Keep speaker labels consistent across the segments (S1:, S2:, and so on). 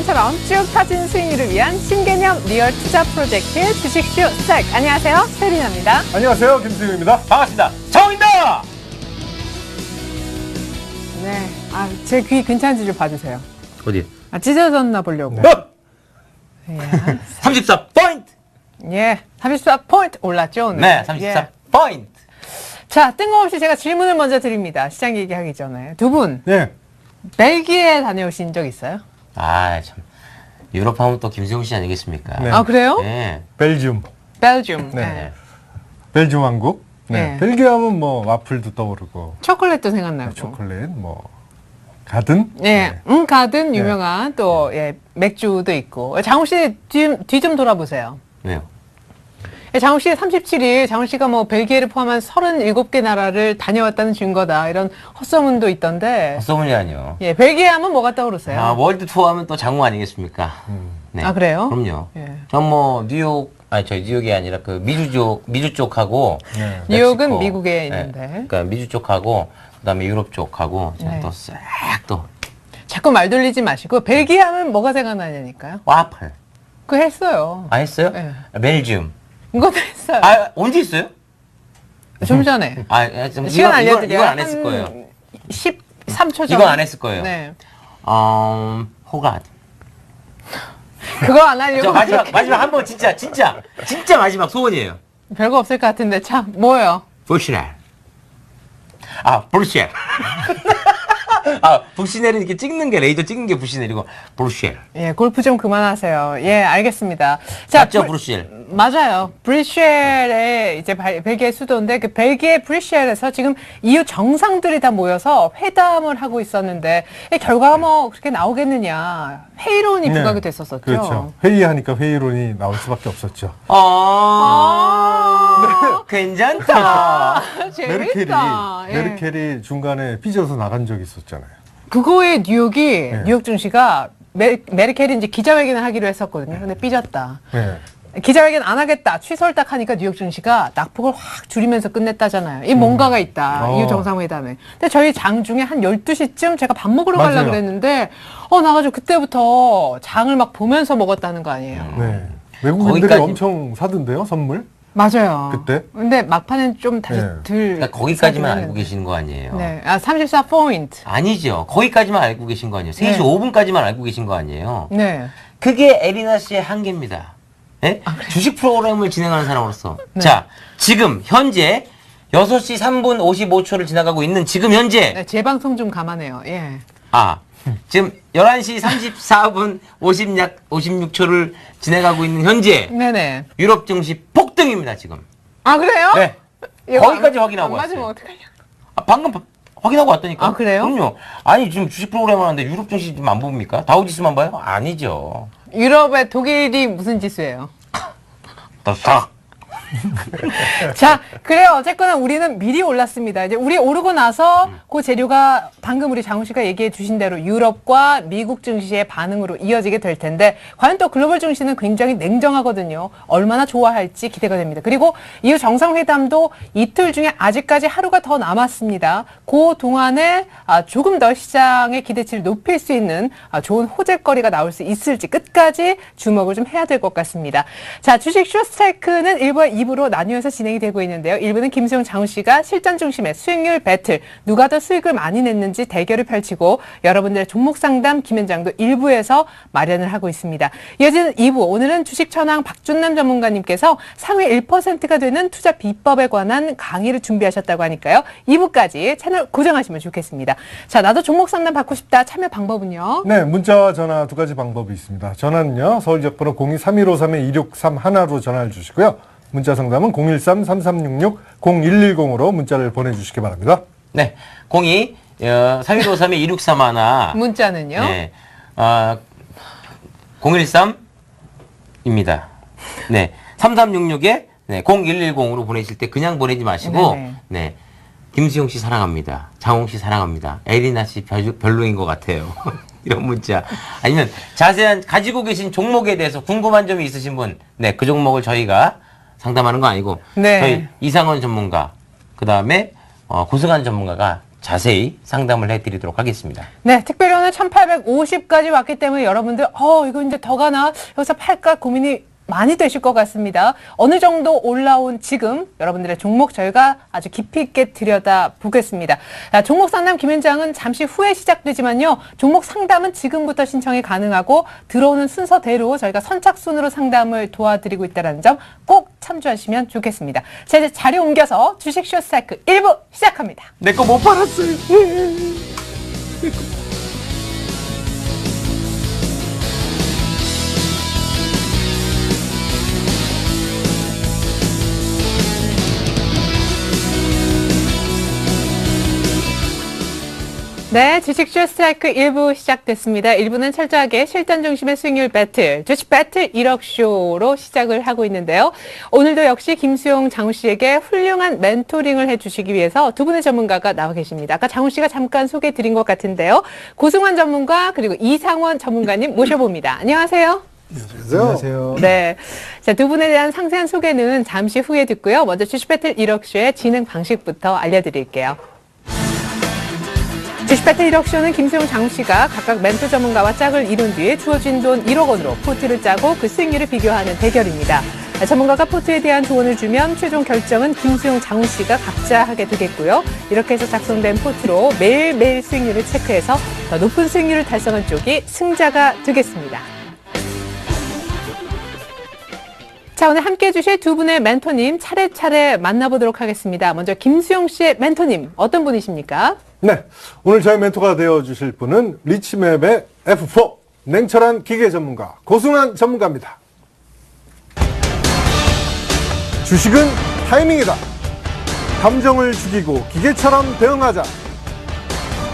S1: 헬리콥터처럼 쭉 터진 수익률을 위한 신개념 리얼 투자 프로젝트 주식쇼 스타트. 안녕하세요, 세리나입니다.
S2: 안녕하세요, 김수영입니다.
S3: 반갑습니다. 정입니다.
S1: 네, 제 귀 괜찮은지 좀 봐주세요.
S3: 어디?
S1: 찢어졌나 보려고. 예,
S3: 34포인트.
S1: 예, 34포인트 올랐죠, 오늘.
S3: 네,
S1: 예.
S3: 34포인트.
S1: 자, 뜬금없이 제가 질문을 먼저 드립니다. 시장 얘기하기 전에. 두 분,
S2: 네.
S1: 벨기에 다녀오신 적 있어요?
S3: 아, 참. 유럽 하면 또 김수용 씨 아니겠습니까?
S2: 네.
S1: 아, 그래요?
S3: 네.
S2: 벨gium.
S1: 벨gium.
S2: 네.
S1: 네.
S2: 벨gium 왕국. 네.
S1: 네.
S2: 벨기에 하면 뭐 와플도 떠오르고
S1: 초콜릿도 생각나고.
S2: 초콜릿, 뭐 가든.
S1: 예, 가든
S2: 네.
S1: 유명한 또 예, 맥주도 있고. 장훈 씨 뒤 좀 돌아보세요.
S3: 왜요?
S1: 예, 장훈 씨 37일 장훈 씨가 뭐 벨기에를 포함한 37개 나라를 다녀왔다는 증거다. 이런 헛소문도 있던데.
S3: 헛소문이 아니요.
S1: 예, 벨기에 하면 뭐가 떠오르세요?
S3: 아, 월드 투어 하면 또 장우 아니겠습니까? 네.
S1: 아, 그래요?
S3: 그럼요.
S1: 예.
S3: 전 뭐 뉴욕, 저희 뉴욕이 아니라 그 미주 쪽하고
S2: 네.
S1: 뉴욕은
S3: 멕시코.
S1: 미국에
S3: 네.
S1: 있는데.
S3: 그러니까 미주 쪽하고 그다음에 유럽 쪽하고 제가
S1: 네.
S3: 또 싹 또
S1: 자꾸 말 돌리지 마시고 벨기에 하면 뭐가 생각나냐니까요.
S3: 와플.
S1: 그거 했어요.
S3: 아, 했어요?
S1: 네.
S3: 벨gium.
S1: 이것도 했어요.
S3: 아, 언제 했어요?
S1: 좀 전에. 시간 알려드려요.
S3: 이건 안 했을 거예요.
S1: 13초 전.
S3: 이건 안 했을 거예요.
S1: 네.
S3: 호가드.
S1: 그거 안 하려고.
S3: 저 마지막 한 번 진짜 마지막 소원이에요.
S1: 별거 없을 것 같은데 참 뭐예요?
S3: 부시넬. 브루셀. 부시넬은 이렇게 찍는 게 레이저 찍는 게 부시넬이고 브루셀.
S1: 예, 골프 좀 그만하세요. 예, 알겠습니다.
S3: 맞죠, 브루셀?
S1: 맞아요. 브뤼셀의 이제 벨기에 수도인데 그 벨기에 브뤼셀에서 지금 EU 정상들이 다 모여서 회담을 하고 있었는데 결과가 뭐 그렇게 나오겠느냐 회의론이 부각이 됐었었죠.
S2: 그렇죠. 회의하니까 회의론이 나올 수밖에 없었죠.
S3: 괜찮다.
S1: 재밌다. 예.
S2: 메르켈이 중간에 삐져서 나간 적이 있었잖아요.
S1: 그거에 뉴욕이
S2: 네.
S1: 뉴욕 증시가 메르켈이 이제 기자회견을 하기로 했었거든요. 근데 삐졌다.
S2: 네.
S1: 기자회견 안 하겠다. 취소를 딱 하니까 뉴욕 증시가 낙폭을 확 줄이면서 끝냈다잖아요. 이 뭔가가 있다. EU 정상회담에. 근데 저희 장중에 한 12시쯤 제가 밥 먹으러
S2: 맞아요.
S1: 가려고 그랬는데 나가지고 그때부터 장을 막 보면서 먹었다는 거 아니에요.
S2: 네. 외국인들이
S3: 거기까지-
S2: 엄청 사던데요, 선물?
S1: 맞아요.
S2: 그때?
S1: 근데 막판엔 좀 다시
S2: 네.
S1: 들.
S3: 그러니까 거기까지만
S1: 사긴
S3: 알고 계시는 거 아니에요?
S1: 했는데. 네. 34포인트.
S3: 아니죠. 거기까지만 알고 계신 거 아니에요? 3시
S1: 네.
S3: 5분까지만 알고 계신 거 아니에요?
S1: 네.
S3: 그게 에리나 씨의 한계입니다. 예? 주식 프로그램을 진행하는 사람으로서.
S1: 네.
S3: 자, 지금 현재 6시 3분 55초를 지나가고 있는 지금 현재.
S1: 네, 재방송 좀 감안해요. 예.
S3: 지금 11시 34분 56초를 지나가고 있는 현재
S1: 네네.
S3: 유럽 증시 폭등입니다, 지금.
S1: 아, 그래요?
S3: 네.
S1: 이거
S3: 거기까지
S1: 안-
S3: 확인하고
S1: 안 맞으면
S3: 왔어요.
S1: 어떡하냐.
S3: 방금 확인하고 왔다니까.
S1: 아, 그래요?
S3: 그럼요. 아니, 지금 주식 프로그램 하는데 유럽 증시 좀 안 봅니까? 다우지수만 봐요? 아니죠.
S1: 유럽의 독일이 무슨 지수예요?
S3: 다
S1: 자, 그래요. 어쨌거나 우리는 미리 올랐습니다. 이제 우리 오르고 나서 그 재료가 방금 우리 장훈 씨가 얘기해 주신 대로 유럽과 미국 증시의 반응으로 이어지게 될 텐데 과연 또 글로벌 증시는 굉장히 냉정하거든요. 얼마나 좋아할지 기대가 됩니다. 그리고 이후 정상회담도 이틀 중에 아직까지 하루가 더 남았습니다. 그 동안에 조금 더 시장의 기대치를 높일 수 있는 좋은 호재거리가 나올 수 있을지 끝까지 주목을 좀 해야 될 것 같습니다. 자, 주식 쇼스트라이크는 1부와 2부로 나뉘어서 진행이 되고 있는데요. 1부는 김수용 장훈 씨가 실전 중심의 수익률 배틀, 누가 더 수익을 많이 냈는지 대결을 펼치고 여러분들의 종목 상담 김현장도 1부에서 마련을 하고 있습니다. 이어지는 2부, 오늘은 주식 천왕 박준남 전문가님께서 상위 1%가 되는 투자 비법에 관한 강의를 준비하셨다고 하니까요. 2부까지 채널 고정하시면 좋겠습니다. 자, 나도 종목 상담 받고 싶다. 참여 방법은요?
S2: 네, 문자와 전화 두 가지 방법이 있습니다. 전화는요, 서울 지역번호 02-3153-2631로 전화를 주시고요. 문자 상담은 013-3366-0110으로 문자를 보내주시기 바랍니다.
S3: 네. 02-3153-2631.
S1: 문자는요?
S3: 네. 013입니다. 네. 3366에 0110으로 보내실 때 그냥 보내지 마시고,
S1: 네네.
S3: 네. 김수용 씨 사랑합니다. 장홍 씨 사랑합니다. 에리나 씨 별로인 것 같아요. 이런 문자. 아니면 자세한 가지고 계신 종목에 대해서 궁금한 점이 있으신 분, 네. 그 종목을 저희가 상담하는 거 아니고,
S1: 네.
S3: 저희 이상원 전문가, 그 다음에 고승환 전문가가 자세히 상담을 해드리도록 하겠습니다.
S1: 네, 특별히 오늘 1850까지 왔기 때문에 여러분들, 이거 이제 더 가나? 여기서 팔까 고민이 많이 되실 것 같습니다. 어느 정도 올라온 지금 여러분들의 종목 저희가 아주 깊이 있게 들여다보겠습니다. 종목 상담 김현장은 잠시 후에 시작되지만요. 종목 상담은 지금부터 신청이 가능하고 들어오는 순서대로 저희가 선착순으로 상담을 도와드리고 있다는 점 꼭 참조하시면 좋겠습니다. 자, 이제 자리 옮겨서 주식 쇼사이클 1부 시작합니다.
S3: 내 거 못 팔았어요.
S1: 네, 주식쇼 스트라이크 1부 시작됐습니다. 1부는 철저하게 실전 중심의 수익률 배틀, 주식 배틀 1억쇼로 시작을 하고 있는데요. 오늘도 역시 김수용 장우 씨에게 훌륭한 멘토링을 해주시기 위해서 두 분의 전문가가 나와 계십니다. 아까 장우 씨가 잠깐 소개해 드린 것 같은데요. 고승환 전문가 그리고 이상원 전문가님 모셔봅니다. 안녕하세요.
S2: 안녕하세요.
S1: 네. 자, 두 분에 대한 상세한 소개는 잠시 후에 듣고요. 먼저 주식 배틀 1억쇼의 진행 방식부터 알려드릴게요. 주식배틀 1억쇼는 김수용 장우 씨가 각각 멘토 전문가와 짝을 이룬 뒤에 주어진 돈 1억 원으로 포트를 짜고 그 수익률을 비교하는 대결입니다. 전문가가 포트에 대한 조언을 주면 최종 결정은 김수용 장우 씨가 각자 하게 되겠고요. 이렇게 해서 작성된 포트로 매일매일 수익률을 체크해서 더 높은 수익률을 달성한 쪽이 승자가 되겠습니다. 자, 오늘 함께해 주실 두 분의 멘토님 차례차례 만나보도록 하겠습니다. 먼저 김수용 씨의 멘토님 어떤 분이십니까?
S2: 네, 오늘 저희 멘토가 되어주실 분은 리치맵의 F4 냉철한 기계 전문가 고승환 전문가입니다. 주식은 타이밍이다. 감정을 죽이고 기계처럼 대응하자.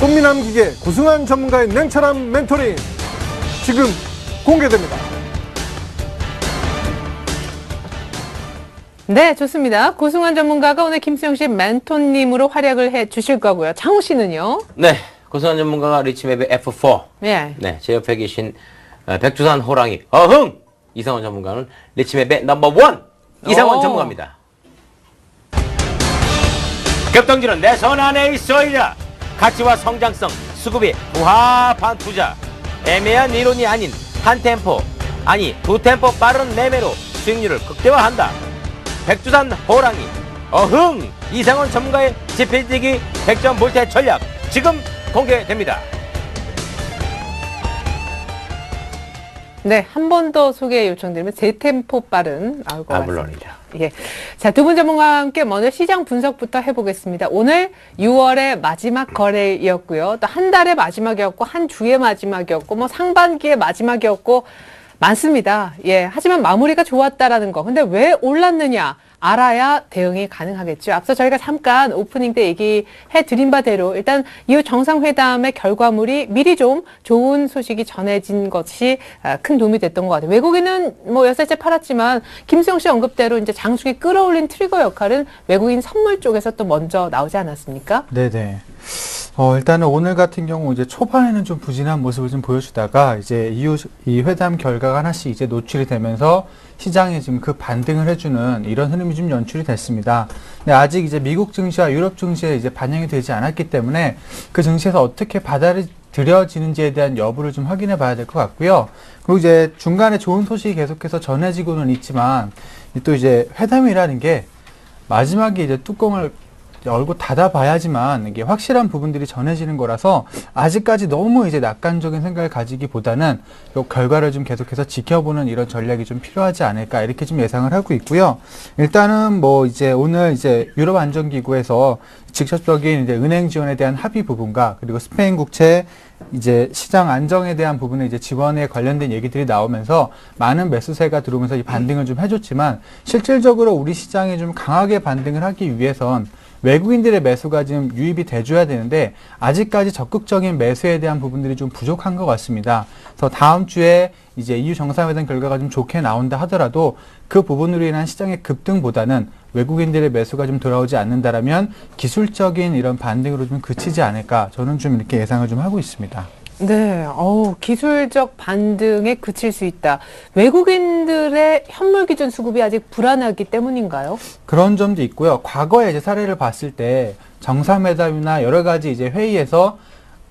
S2: 꽃미남 기계 고승환 전문가의 냉철한 멘토링 지금 공개됩니다.
S1: 네, 좋습니다. 고승환 전문가가 오늘 김수영 씨 멘토님으로 활약을 해 주실 거고요. 장우 씨는요?
S3: 네, 고승환 전문가가 리치맵의 F4.
S1: 네.
S3: 네, 제 옆에 계신 백두산 호랑이 어흥 이상원 전문가는 리치맵의 넘버1 이상원
S1: 오.
S3: 전문가입니다. 급등주는 내 손 안에 있어야 가치와 성장성 수급이 부합한 투자 애매한 이론이 아닌 한 템포 아니 두 템포 빠른 매매로 수익률을 극대화한다. 백두산 호랑이 어흥 이상원 전문가의 지필지기 100점 몰태 전략 지금 공개됩니다.
S1: 네, 한 번 더 소개 요청드리면 제 템포 빠른 나올 것 같습니다.
S3: 물론이죠.
S1: 예. 자, 두 분 전문가와 함께 먼저 시장 분석부터 해보겠습니다. 오늘 6월의 마지막 거래이었고요. 또 한 달의 마지막이었고, 한 주의 마지막이었고, 뭐 상반기의 마지막이었고, 많습니다. 예. 하지만 마무리가 좋았다라는 거. 근데 왜 올랐느냐? 알아야 대응이 가능하겠죠. 앞서 저희가 잠깐 오프닝 때 얘기해 드린 바대로 일단 이후 정상회담의 결과물이 미리 좀 좋은 소식이 전해진 것이 큰 도움이 됐던 것 같아요. 외국인은 뭐 열살째 팔았지만 김수영 씨 언급대로 이제 장중에 끌어올린 트리거 역할은 외국인 선물 쪽에서 또 먼저 나오지 않았습니까?
S4: 네네. 일단은 오늘 같은 경우 이제 초반에는 좀 부진한 모습을 좀 보여주다가 이제 이후 이 회담 결과가 하나씩 이제 노출이 되면서 시장에 지금 그 반등을 해주는 이런 흐름이 좀 연출이 됐습니다. 근데 아직 이제 미국 증시와 유럽 증시에 이제 반영이 되지 않았기 때문에 그 증시에서 어떻게 받아들여지는지에 대한 여부를 좀 확인해 봐야 될 것 같고요. 그리고 이제 중간에 좋은 소식이 계속해서 전해지고는 있지만 또 이제 회담이라는 게 마지막에 이제 뚜껑을 열고 닫아봐야지만 이게 확실한 부분들이 전해지는 거라서 아직까지 너무 이제 낙관적인 생각을 가지기보다는 이 결과를 좀 계속해서 지켜보는 이런 전략이 좀 필요하지 않을까 이렇게 좀 예상을 하고 있고요. 일단은 뭐 이제 오늘 이제 유럽 안전기구에서 직접적인 이제 은행 지원에 대한 합의 부분과 그리고 스페인 국채 이제 시장 안정에 대한 부분에 이제 지원에 관련된 얘기들이 나오면서 많은 매수세가 들어오면서 이 반등을 좀 해줬지만 실질적으로 우리 시장이 좀 강하게 반등을 하기 위해선 외국인들의 매수가 지금 유입이 돼줘야 되는데 아직까지 적극적인 매수에 대한 부분들이 좀 부족한 것 같습니다. 그래서 다음 주에 이제 EU 정상회담 결과가 좀 좋게 나온다 하더라도 그 부분으로 인한 시장의 급등보다는 외국인들의 매수가 좀 돌아오지 않는다라면 기술적인 이런 반등으로 좀 그치지 않을까 저는 좀 이렇게 예상을 좀 하고 있습니다.
S1: 네, 기술적 반등에 그칠 수 있다. 외국인들의 현물 기준 수급이 아직 불안하기 때문인가요?
S4: 그런 점도 있고요. 과거에 이제 사례를 봤을 때 정상회담이나 여러 가지 이제 회의에서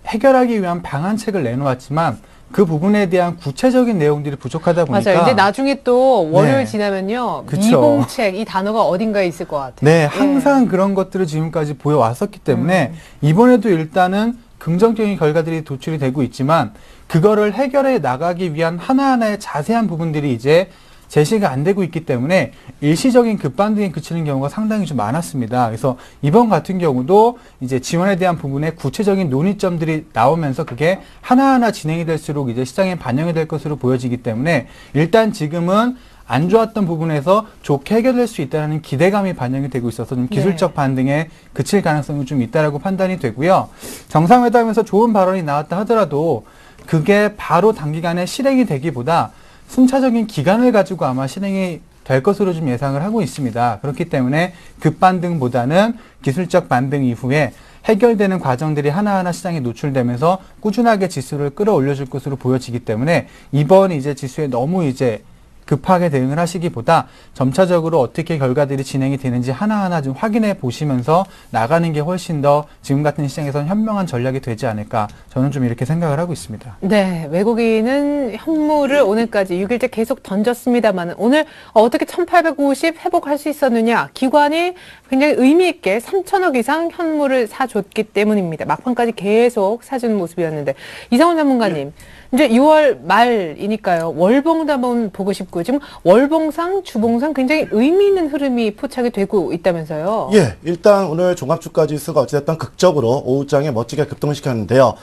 S4: 해결하기 위한 방안책을 내놓았지만 그 부분에 대한 구체적인 내용들이 부족하다 보니까
S1: 맞아요. 이제 나중에 또 월요일
S4: 네.
S1: 지나면요.
S4: 그쵸.
S1: 미봉책 이 단어가 어딘가에 있을 것 같아요.
S4: 네, 항상 그런 것들을 지금까지 보여왔었기 때문에 이번에도 일단은 긍정적인 결과들이 도출이 되고 있지만 그거를 해결해 나가기 위한 하나하나의 자세한 부분들이 이제 제시가 안 되고 있기 때문에 일시적인 급반등에 그치는 경우가 상당히 좀 많았습니다. 그래서 이번 같은 경우도 이제 지원에 대한 부분에 구체적인 논의점들이 나오면서 그게 하나하나 진행이 될수록 이제 시장에 반영이 될 것으로 보여지기 때문에 일단 지금은 안 좋았던 부분에서 좋게 해결될 수 있다는 기대감이 반영이 되고 있어서 좀 기술적 반등에 그칠 가능성이 좀 있다라고 판단이 되고요. 정상회담에서 좋은 발언이 나왔다 하더라도 그게 바로 단기간에 실행이 되기보다 순차적인 기간을 가지고 아마 실행이 될 것으로 좀 예상을 하고 있습니다. 그렇기 때문에 급반등보다는 기술적 반등 이후에 해결되는 과정들이 하나하나 시장에 노출되면서 꾸준하게 지수를 끌어올려줄 것으로 보여지기 때문에 이번 이제 지수에 너무 이제 급하게 대응을 하시기보다 점차적으로 어떻게 결과들이 진행이 되는지 하나하나 좀 확인해 보시면서 나가는 게 훨씬 더 지금 같은 시장에서는 현명한 전략이 되지 않을까 저는 좀 이렇게 생각을 하고 있습니다.
S1: 네, 외국인은 현물을 오늘까지 6일째 계속 던졌습니다만 오늘 어떻게 1850 회복할 수 있었느냐. 기관이 굉장히 의미 있게 3천억 이상 현물을 사줬기 때문입니다. 막판까지 계속 사주는 모습이었는데 이상훈 전문가님. 이제 6월 말이니까요. 월봉도 한번 보고 싶고 지금 월봉상, 주봉상 굉장히 의미 있는 흐름이 포착이 되고 있다면서요.
S5: 예, 일단 오늘 종합주가 지수가 어찌됐든 극적으로 오후장에 멋지게 급등을 시켰는데요.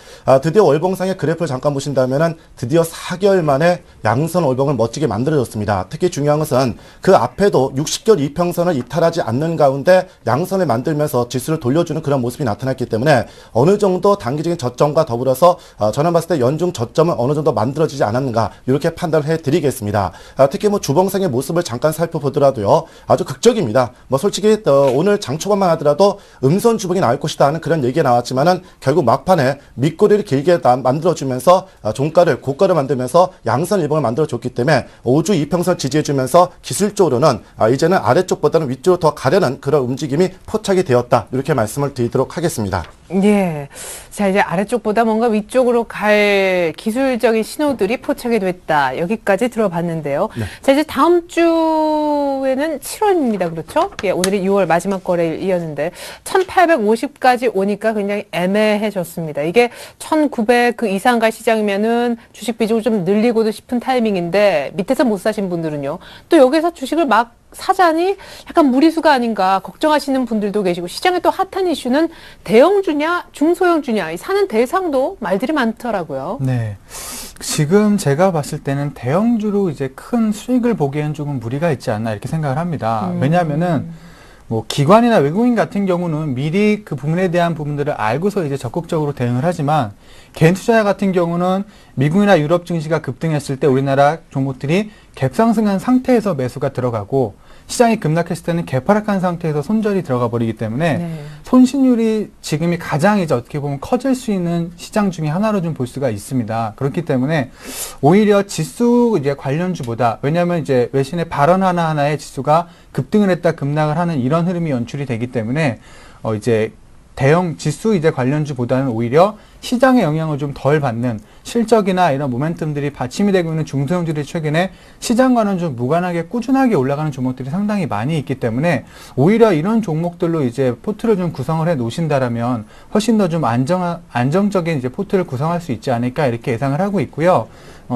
S5: 드디어 월봉상의 그래프를 잠깐 보신다면은 드디어 4개월 만에 양선 월봉을 멋지게 만들어줬습니다. 특히 중요한 것은 그 앞에도 60개월 이평선을 이탈하지 않는 가운데 양선을 만들면서 지수를 돌려주는 그런 모습이 나타났기 때문에 어느 정도 단기적인 저점과 더불어서 저는 봤을 때 연중 저점은 어느 정도 만들어지지 않았는가 이렇게 판단을 해드리겠습니다. 특히 뭐 주봉상의 모습을 잠깐 살펴보더라도요 아주 극적입니다. 뭐 솔직히 오늘 장 초반만 하더라도 음선 주봉이 나올 것이다 하는 그런 얘기가 나왔지만은 결국 막판에 밑꼬리를 길게 만들어주면서 종가를 고가를 만들면서 양선 일봉을 만들어줬기 때문에 5주 이평선 지지해주면서 기술적으로는 이제는 아래쪽보다는 위쪽으로 더 가려는 그런 움직임이 포착이 되었다 이렇게 말씀을 드리도록 하겠습니다.
S1: 예. 자, 이제 아래쪽보다 뭔가 위쪽으로 갈 기술적인 신호들이 포착이 됐다. 여기까지 들어봤는데요.
S5: 네.
S1: 자, 이제 다음 주에는 7월입니다. 그렇죠? 예, 오늘이 6월 마지막 거래일이었는데 1850까지 오니까 굉장히 애매해졌습니다. 이게 1900 그 이상 갈 시장이면은 주식 비중을 좀 늘리고도 싶은 타이밍인데 밑에서 못 사신 분들은요. 또 여기서 주식을 막 사자니 약간 무리수가 아닌가 걱정하시는 분들도 계시고 시장에 또 핫한 이슈는 대형주냐 중소형주냐 이 사는 대상도 말들이 많더라고요.
S4: 네. 지금 제가 봤을 때는 대형주로 이제 큰 수익을 보기엔 조금 무리가 있지 않나 이렇게 생각을 합니다. 왜냐하면은 뭐 기관이나 외국인 같은 경우는 미리 그 부분에 대한 부분들을 알고서 이제 적극적으로 대응을 하지만 개인 투자자 같은 경우는 미국이나 유럽 증시가 급등했을 때 우리나라 종목들이 갭상승한 상태에서 매수가 들어가고 시장이 급락했을 때는 개파락한 상태에서 손절이 들어가 버리기 때문에
S1: 네.
S4: 손실률이 지금이 가장 이제 어떻게 보면 커질 수 있는 시장 중에 하나로 좀 볼 수가 있습니다. 그렇기 때문에 오히려 지수 이제 관련주보다 왜냐하면 이제 외신의 발언 하나하나에 지수가 급등을 했다 급락을 하는 이런 흐름이 연출이 되기 때문에 이제 대형 지수 이제 관련주보다는 오히려 시장의 영향을 좀 덜 받는 실적이나 이런 모멘텀들이 받침이 되고 있는 중소형주들이 최근에 시장과는 좀 무관하게 꾸준하게 올라가는 종목들이 상당히 많이 있기 때문에 오히려 이런 종목들로 이제 포트를 좀 구성을 해 놓으신다라면 훨씬 더 좀 안정적인 이제 포트를 구성할 수 있지 않을까 이렇게 예상을 하고 있고요.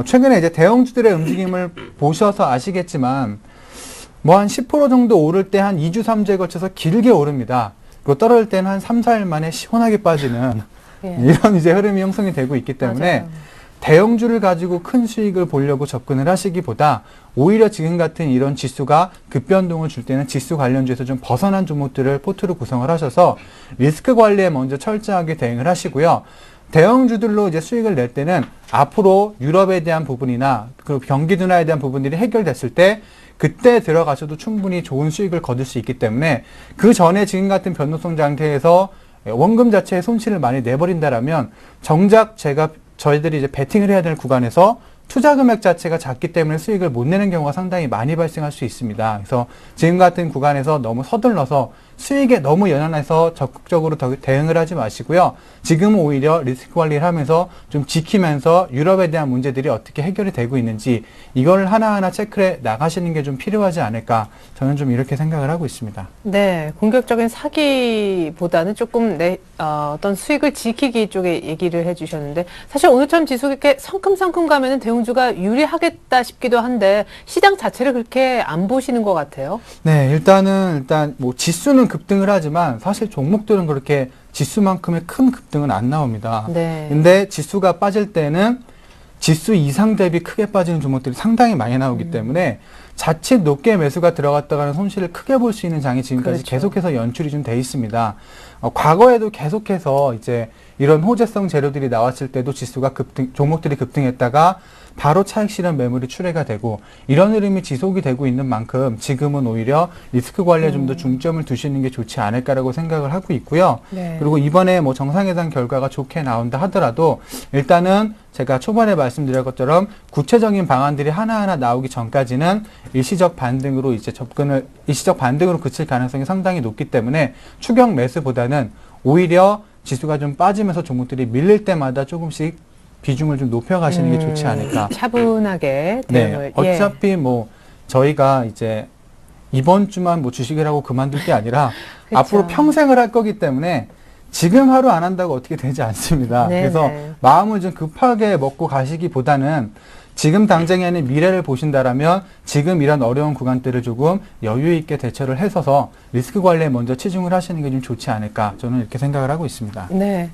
S4: 최근에 이제 대형주들의 움직임을 보셔서 아시겠지만 뭐 한 10% 정도 오를 때 한 2주, 3주에 걸쳐서 길게 오릅니다. 그리고 떨어질 때는 한 3, 4일 만에 시원하게 빠지는
S1: 예.
S4: 이런 이제 흐름이 형성이 되고 있기 때문에
S1: 맞아요.
S4: 대형주를 가지고 큰 수익을 보려고 접근을 하시기보다 오히려 지금 같은 이런 지수가 급변동을 줄 때는 지수 관련주에서 좀 벗어난 종목들을 포트로 구성을 하셔서 리스크 관리에 먼저 철저하게 대응을 하시고요. 대형주들로 이제 수익을 낼 때는 앞으로 유럽에 대한 부분이나 그 경기 둔화에 대한 부분들이 해결됐을 때 그때 들어가셔도 충분히 좋은 수익을 거둘 수 있기 때문에 그 전에 지금 같은 변동성 상태에서 원금 자체에 손실을 많이 내버린다라면 정작 저희들이 이제 베팅을 해야 될 구간에서 투자 금액 자체가 작기 때문에 수익을 못 내는 경우가 상당히 많이 발생할 수 있습니다. 그래서 지금 같은 구간에서 너무 서둘러서 수익에 너무 연연해서 적극적으로 대응을 하지 마시고요. 지금은 오히려 리스크 관리를 하면서 좀 지키면서 유럽에 대한 문제들이 어떻게 해결이 되고 있는지 이걸 하나하나 체크해 나가시는 게 좀 필요하지 않을까 저는 좀 이렇게 생각을 하고 있습니다.
S1: 네, 공격적인 사기보다는 조금 어떤 수익을 지키기 쪽에 얘기를 해주셨는데 사실 오늘처럼 지수가 이렇게 성큼성큼 가면은 대형주가 유리하겠다 싶기도 한데 시장 자체를 그렇게 안 보시는 것 같아요.
S4: 네, 일단 뭐 지수는 급등을 하지만 사실 종목들은 그렇게 지수만큼의 큰 급등은 안 나옵니다.
S1: 네.
S4: 근데 지수가 빠질 때는 지수 이상 대비 크게 빠지는 종목들이 상당히 많이 나오기 때문에 자칫 높게 매수가 들어갔다가는 손실을 크게 볼 수 있는 장이 지금까지
S1: 그렇죠.
S4: 계속해서 연출이 좀 돼 있습니다. 과거에도 계속해서 이제 이런 호재성 재료들이 나왔을 때도 지수가 종목들이 급등했다가 바로 차익 실현 매물이 출회가 되고 이런 흐름이 지속이 되고 있는 만큼 지금은 오히려 리스크 관리에 좀 더 중점을 두시는 게 좋지 않을까라고 생각을 하고 있고요.
S1: 네.
S4: 그리고 이번에 뭐 정상회담 결과가 좋게 나온다 하더라도 일단은 제가 초반에 말씀드린 것처럼 구체적인 방안들이 하나하나 나오기 전까지는 일시적 반등으로 그칠 가능성이 상당히 높기 때문에 추격 매수보다는 오히려 지수가 좀 빠지면서 종목들이 밀릴 때마다 조금씩 비중을 좀 높여가시는 게 좋지 않을까.
S1: 차분하게
S4: 네,
S1: 대응을.
S4: 어차피 뭐 저희가 이제 이번 주만 뭐 주식을 하고 그만둘 게 아니라
S1: 그쵸.
S4: 앞으로 평생을 할 거기 때문에 지금 하루 안 한다고 어떻게 되지 않습니다.
S1: 네네.
S4: 그래서 마음을 좀 급하게 먹고 가시기보다는 지금 당장이 아닌 미래를 보신다라면 지금 이런 어려운 구간들을 조금 여유 있게 대처를 해서서 리스크 관리에 먼저 치중을 하시는 게 좀 좋지 않을까 저는 이렇게 생각을 하고 있습니다.
S1: 네.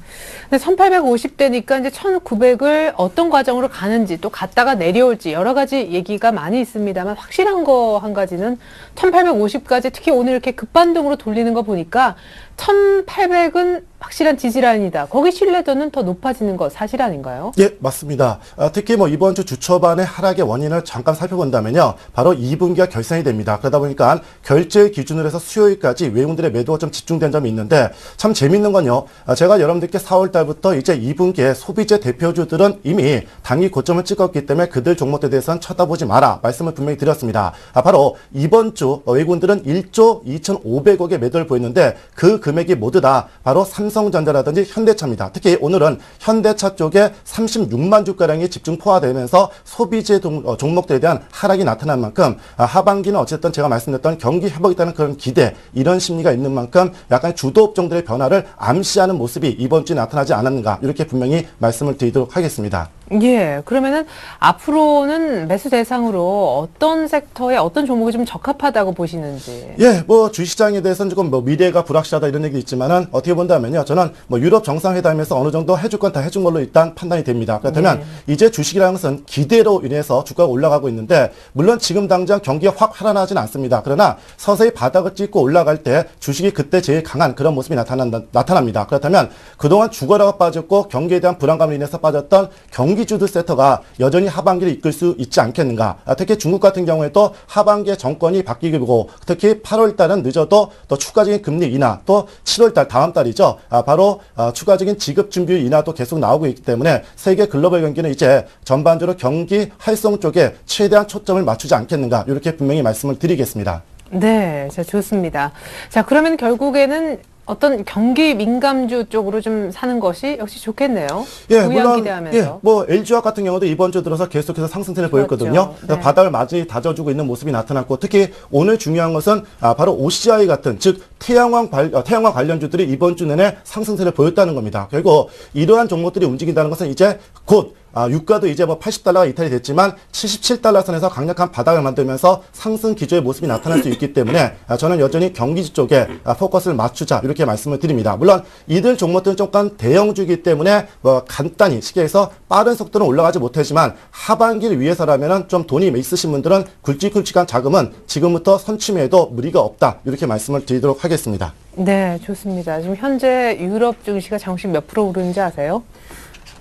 S1: 근데 1850대니까 이제 1900을 어떤 과정으로 가는지 또 갔다가 내려올지 여러 가지 얘기가 많이 있습니다만 확실한 거 한 가지는 1850까지 특히 오늘 이렇게 급반등으로 돌리는 거 보니까 1800은 확실한 지지라인이다. 거기 신뢰도는 더 높아지는 거 사실 아닌가요?
S5: 예, 맞습니다. 특히 뭐 이번 주 주초반의 하락의 원인을 잠깐 살펴본다면요. 바로 2분기가 결산이 됩니다. 그러다 보니까 결제 기준으로 해서 수요일까지 외국인들의 매도가 좀 집중된 점이 있는데 참 재밌는 건요. 제가 여러분들께 4월 달부터 이제 2분기에 소비재 대표주들은 이미 단기 고점을 찍었기 때문에 그들 종목에 대해서는 쳐다보지 마라 말씀을 분명히 드렸습니다. 바로 이번 주 외국인들은 1조 2,500억의 매도를 보였는데 그 금액이 모두 다 바로 삼성전자라든지 현대차입니다. 특히 오늘은 현대차 쪽에 36만 주가량이 집중 포화되면서 소비재 종목들에 대한 하락이 나타난 만큼 하반기는 어쨌든 제가 말씀드렸던 경기 회복이 있다는 그런 기대 이런 심리가 있는 만큼 약간 주도 업종들의 변화를 암시하는 모습이 이번 주에 나타나지 않았는가 이렇게 분명히 말씀을 드리도록 하겠습니다.
S1: 예, 그러면은 앞으로는 매수 대상으로 어떤 섹터에 어떤 종목이 좀 적합하다고 보시는지.
S5: 예, 뭐 주시장에 대해서는 조금 뭐 미래가 불확실하다 이런 얘기 있지만은 어떻게 본다면요, 저는 뭐 유럽 정상회담에서 어느 정도 해줄 건 다 해준 걸로 일단 판단이 됩니다. 그렇다면 이제 주식이라는 것은 기대로 인해서 주가가 올라가고 있는데 물론 지금 당장 경기가 확 살아나지는 않습니다. 그러나 서서히 바닥을 찍고 올라갈 때 주식이 그때 제일 강한 그런 모습이 나타납니다. 그렇다면 그동안 주가가 빠졌고 경기에 대한 불안감으로 인해서 빠졌던 경기주들 섹터가 여전히 하반기를 이끌 수 있지 않겠는가. 특히 중국 같은 경우에도 하반기에 정권이 바뀌고 특히 8월 달은 늦어도 또 추가적인 금리 인하 또 7월 달 다음 달이죠. 바로 추가적인 지급 준비 인하도 계속 나오고 있기 때문에 세계 글로벌 경기는 이제 전반적으로 경기 활성 쪽에 최대한 초점을 맞추지 않겠는가. 이렇게 분명히 말씀을 드리겠습니다.
S1: 네, 자, 좋습니다. 자, 그러면 결국에는 어떤 경기 민감주 쪽으로 좀 사는 것이 역시 좋겠네요.
S5: 예,
S1: 부양
S5: 물론
S1: 기대하면서.
S5: 예, 뭐 LG화학 같은 경우도 이번 주 들어서 계속해서 상승세를 보였거든요.
S1: 네.
S5: 바닥을 많이 다져주고 있는 모습이 나타났고 특히 오늘 중요한 것은 바로 OCI 같은 즉 태양광 관련주들이 이번 주 내내 상승세를 보였다는 겁니다. 결국 이러한 종목들이 움직인다는 것은 이제 곧 유가도 이제 뭐 80달러가 이탈이 됐지만 77달러 선에서 강력한 바닥을 만들면서 상승 기조의 모습이 나타날 수 있기 때문에 저는 여전히 경기주 쪽에 포커스를 맞추자 이렇게 말씀을 드립니다. 물론 이들 종목들은 조금 대형주이기 때문에 뭐 간단히 쉽게 해서 빠른 속도는 올라가지 못하지만 하반기를 위해서라면 좀 돈이 있으신 분들은 굵직굵직한 자금은 지금부터 선취매도 무리가 없다 이렇게 말씀을 드리도록 하겠습니다.
S1: 네, 좋습니다. 지금 현재 유럽 증시가 잠시 몇 프로 오르는지 아세요?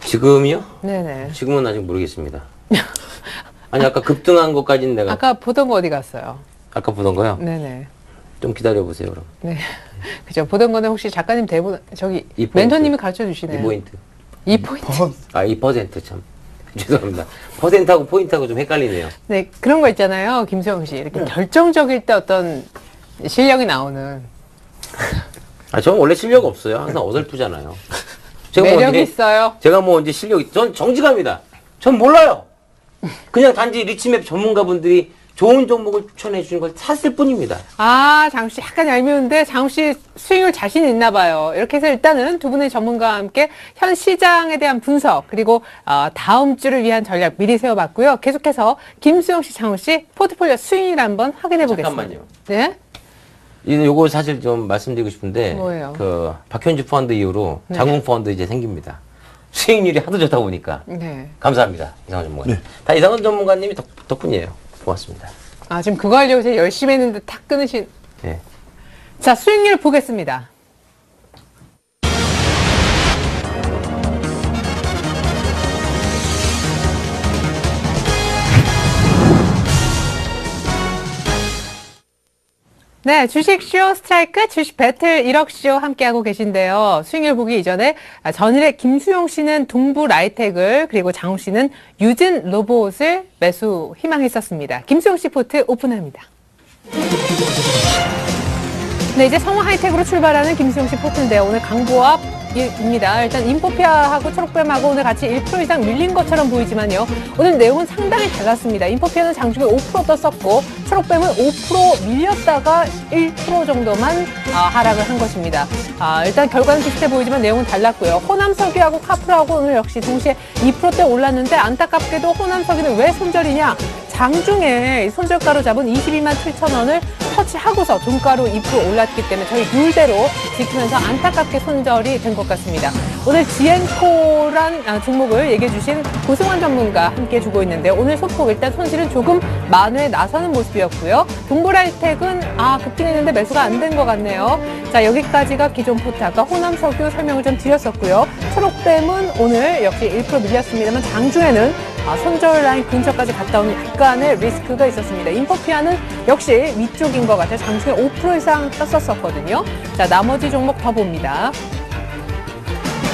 S3: 지금이요?
S1: 네네.
S3: 지금은 아직 모르겠습니다. 아니 아까 급등한 것까지는 내가
S1: 아까 보던 거 어디 갔어요?
S3: 아까 보던 거요?
S1: 네네.
S3: 좀 기다려 보세요 그럼.
S1: 네. 그죠. 보던 거는 혹시 작가님 대본, 저기,
S3: 이 포인트.
S1: 멘토님이 가르쳐 주시네요.
S3: 2포인트.
S1: 2포인트.
S3: 아 2% 참. 죄송합니다. 퍼센트하고 포인트하고 좀 헷갈리네요.
S1: 네, 그런 거 있잖아요. 김수영 씨. 이렇게 결정적일 때 어떤 실력이 나오는.
S3: 저는 원래 실력 없어요. 항상 어설프잖아요. 제가
S1: 매력
S3: 언제-
S1: 있어요.
S3: 제가 뭐 언제 실력이, 전 정직합니다. 전 몰라요. 그냥 단지 리치맵 전문가분들이 좋은 종목을 추천해 주는 걸 샀을 뿐입니다.
S1: 아, 장우 씨 약간 얄미운데 장우 씨 수익률 자신 있나 봐요. 이렇게 해서 일단은 두 분의 전문가와 함께 현 시장에 대한 분석 그리고 다음 주를 위한 전략 미리 세워봤고요. 계속해서 김수영 씨, 장우 씨 포트폴리오 수익률 한번 확인해 보겠습니다.
S3: 잠깐만요.
S1: 네.
S3: 요거 사실 좀 말씀드리고 싶은데,
S1: 뭐예요?
S3: 그 박현주 펀드 이후로 장웅 펀드 이제 생깁니다. 수익률이 하도 좋다 보니까.
S1: 네.
S3: 감사합니다. 이상원 전문가님. 다 이상원 전문가님이 덕분이에요. 고맙습니다.
S1: 아, 지금 그거 하려고 제가 열심히 했는데 탁 끊으신.
S3: 예.
S1: 자, 수익률 보겠습니다. 네, 주식쇼 스트라이크 주식 배틀 1억쇼 함께하고 계신데요. 수익률 보기 이전에 전일에 김수용 씨는 동부 라이텍을 그리고 장우 씨는 유진 로봇을 매수 희망했었습니다. 김수용 씨 포트 오픈합니다. 네, 이제 성화 하이텍으로 출발하는 김수용 씨 포트인데요. 오늘 강보합입니다. 일단 인포피아하고 초록뱀하고 오늘 같이 1% 이상 밀린 것처럼 보이지만요. 오늘 내용은 상당히 달랐습니다. 인포피아는 장중에 5% 떴었고 초록뱀은 5% 밀렸다가 1% 정도만 하락을 한 것입니다. 일단 결과는 비슷해 보이지만 내용은 달랐고요. 호남석유하고 카프라하고 오늘 역시 동시에 2%대 올랐는데 안타깝게도 호남석유는 왜 손절이냐? 장중에 손절가로 잡은 22만 7천 원을 터치하고서 종가로 2% 올랐기 때문에 저희 룰대로 지키면서 안타깝게 손절이 된 것 같습니다. 오늘 지엔코란 종목을 얘기해 주신 고승환 전문가 함께 주고 있는데요. 오늘 소폭 일단 손실은 조금 만회에 나서는 모습이었고요. 동부라이텍은 급등했는데 매수가 안 된 것 같네요. 자, 여기까지가 기존 포트 아까 호남석유 설명을 좀 드렸었고요. 초록뱀은 오늘 역시 1% 밀렸습니다만 장중에는 손절 라인 근처까지 갔다 오는 약간의 리스크가 있었습니다. 인포피아는 역시 위쪽인 것 같아요. 장중에 5% 이상 떴었거든요. 자, 나머지 종목 더 봅니다.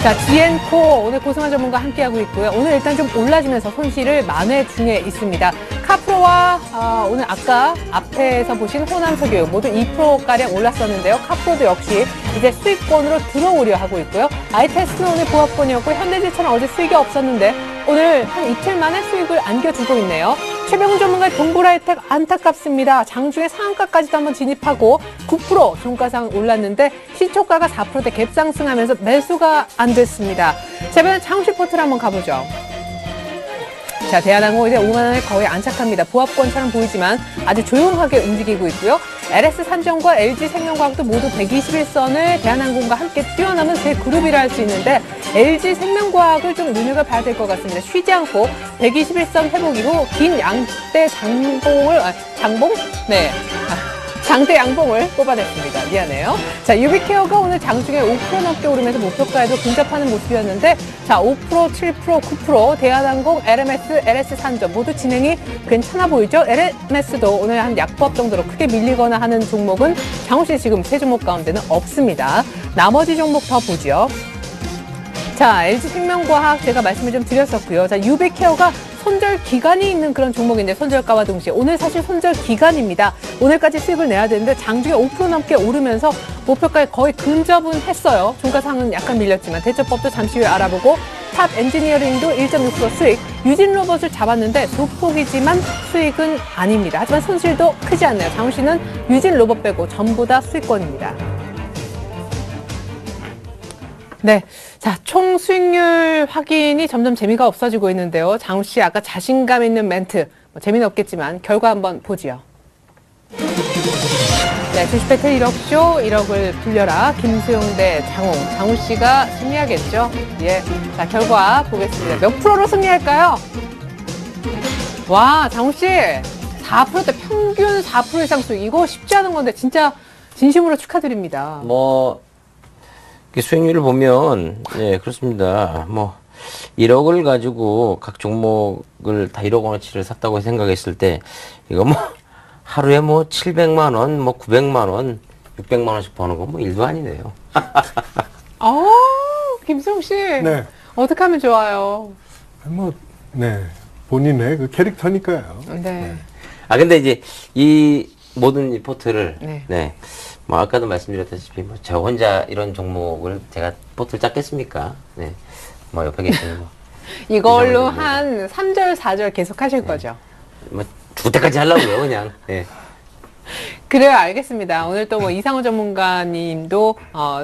S1: 자, 지엔코 오늘 고승환 전문가 함께하고 있고요. 오늘 일단 좀 올라지면서 손실을 만회 중에 있습니다. 카프로와 오늘 아까 앞에서 보신 호남석유 모두 2%가량 올랐었는데요. 카프로도 역시 이제 수익권으로 들어오려 하고 있고요. 아이테스는 오늘 보합권이었고 현대제철은 어제 수익이 없었는데 오늘 한 이틀 만에 수익을 안겨주고 있네요. 최병훈 전문가의 동부라이텍 안타깝습니다. 장중에 상한가까지도 한번 진입하고 9% 종가상 올랐는데 시초가가 4%대 갭상승하면서 매수가 안 됐습니다. 자, 이번엔 장우식 포트를 한번 가보죠. 자, 대한항공 이제 5만 원에 거의 안착합니다. 보합권처럼 보이지만 아주 조용하게 움직이고 있고요. LS산전과 LG생명과학도 모두 121선을 대한항공과 함께 뛰어넘은 세 그룹이라 할 수 있는데 LG생명과학을 좀 눈여겨봐야 될 것 같습니다. 쉬지 않고 121선 회복 이후 긴 양대 장봉? 네. 장대 양봉을 뽑아냈습니다. 미안해요. 자, 유비케어가 오늘 장중에 5% 넘게 오르면서 목표가에도 근접하는 모습이었는데 자, 5%, 7%, 9% 대한항공, LMS, LS산전 모두 진행이 괜찮아 보이죠? LMS도 오늘 한 약보합 정도로 크게 밀리거나 하는 종목은 장우 씨 지금 세 종목 가운데는 없습니다. 나머지 종목 더 보죠. 자, LG생명과학 제가 말씀을 좀 드렸었고요. 자, 유비케어가 손절 기간이 있는 그런 종목인데 손절가와 동시에 오늘 사실 손절 기간입니다. 오늘까지 수익을 내야 되는데 장중에 5% 넘게 오르면서 목표가에 거의 근접은 했어요. 종가상은 약간 밀렸지만 대처법도 잠시 후에 알아보고 탑 엔지니어링도 1.6% 수익, 유진 로봇을 잡았는데 소폭이지만 수익은 아닙니다. 하지만 손실도 크지 않네요. 장우 씨는 유진 로봇 빼고 전부 다 수익권입니다. 네. 자, 총 수익률 확인이 점점 재미가 없어지고 있는데요. 장우 씨 아까 자신감 있는 멘트, 재미는 없겠지만 결과 한번 보지요. 네, 주식 배틀 1억쇼 1억을 불려라. 김수용 대 장우. 장우 씨가 승리하겠죠? 예. 자, 결과 보겠습니다. 몇 프로로 승리할까요? 와, 장우 씨 4%대 평균 4% 이상 수익. 이거 쉽지 않은 건데 진짜 진심으로 축하드립니다.
S3: 수익률을 보면, 예, 그렇습니다. 1억을 가지고 각 종목을 다 1억 원어치를 샀다고 생각했을 때, 이거 하루에 700만 원, 900만 원, 600만 원씩 버는 건 일도 아니네요.
S1: 김수용 씨.
S2: 네.
S1: 어떻게 하면 좋아요?
S2: 네. 본인의 그 캐릭터니까요.
S1: 네.
S3: 근데 이제 이 모든 이 포트를,
S1: 네.
S3: 네. 뭐 아까도 말씀드렸다시피 뭐 저 혼자 이런 종목을 제가 포트를 짰겠습니까? 네. 뭐 옆에 계시는
S1: 이걸로
S3: 이상한
S1: 한 3절, 4절 계속 하실 거죠?
S3: 뭐 죽을 때까지 하려고요, 그냥. 네.
S1: 그래요, 알겠습니다. 오늘 또 뭐 이상호 전문가님도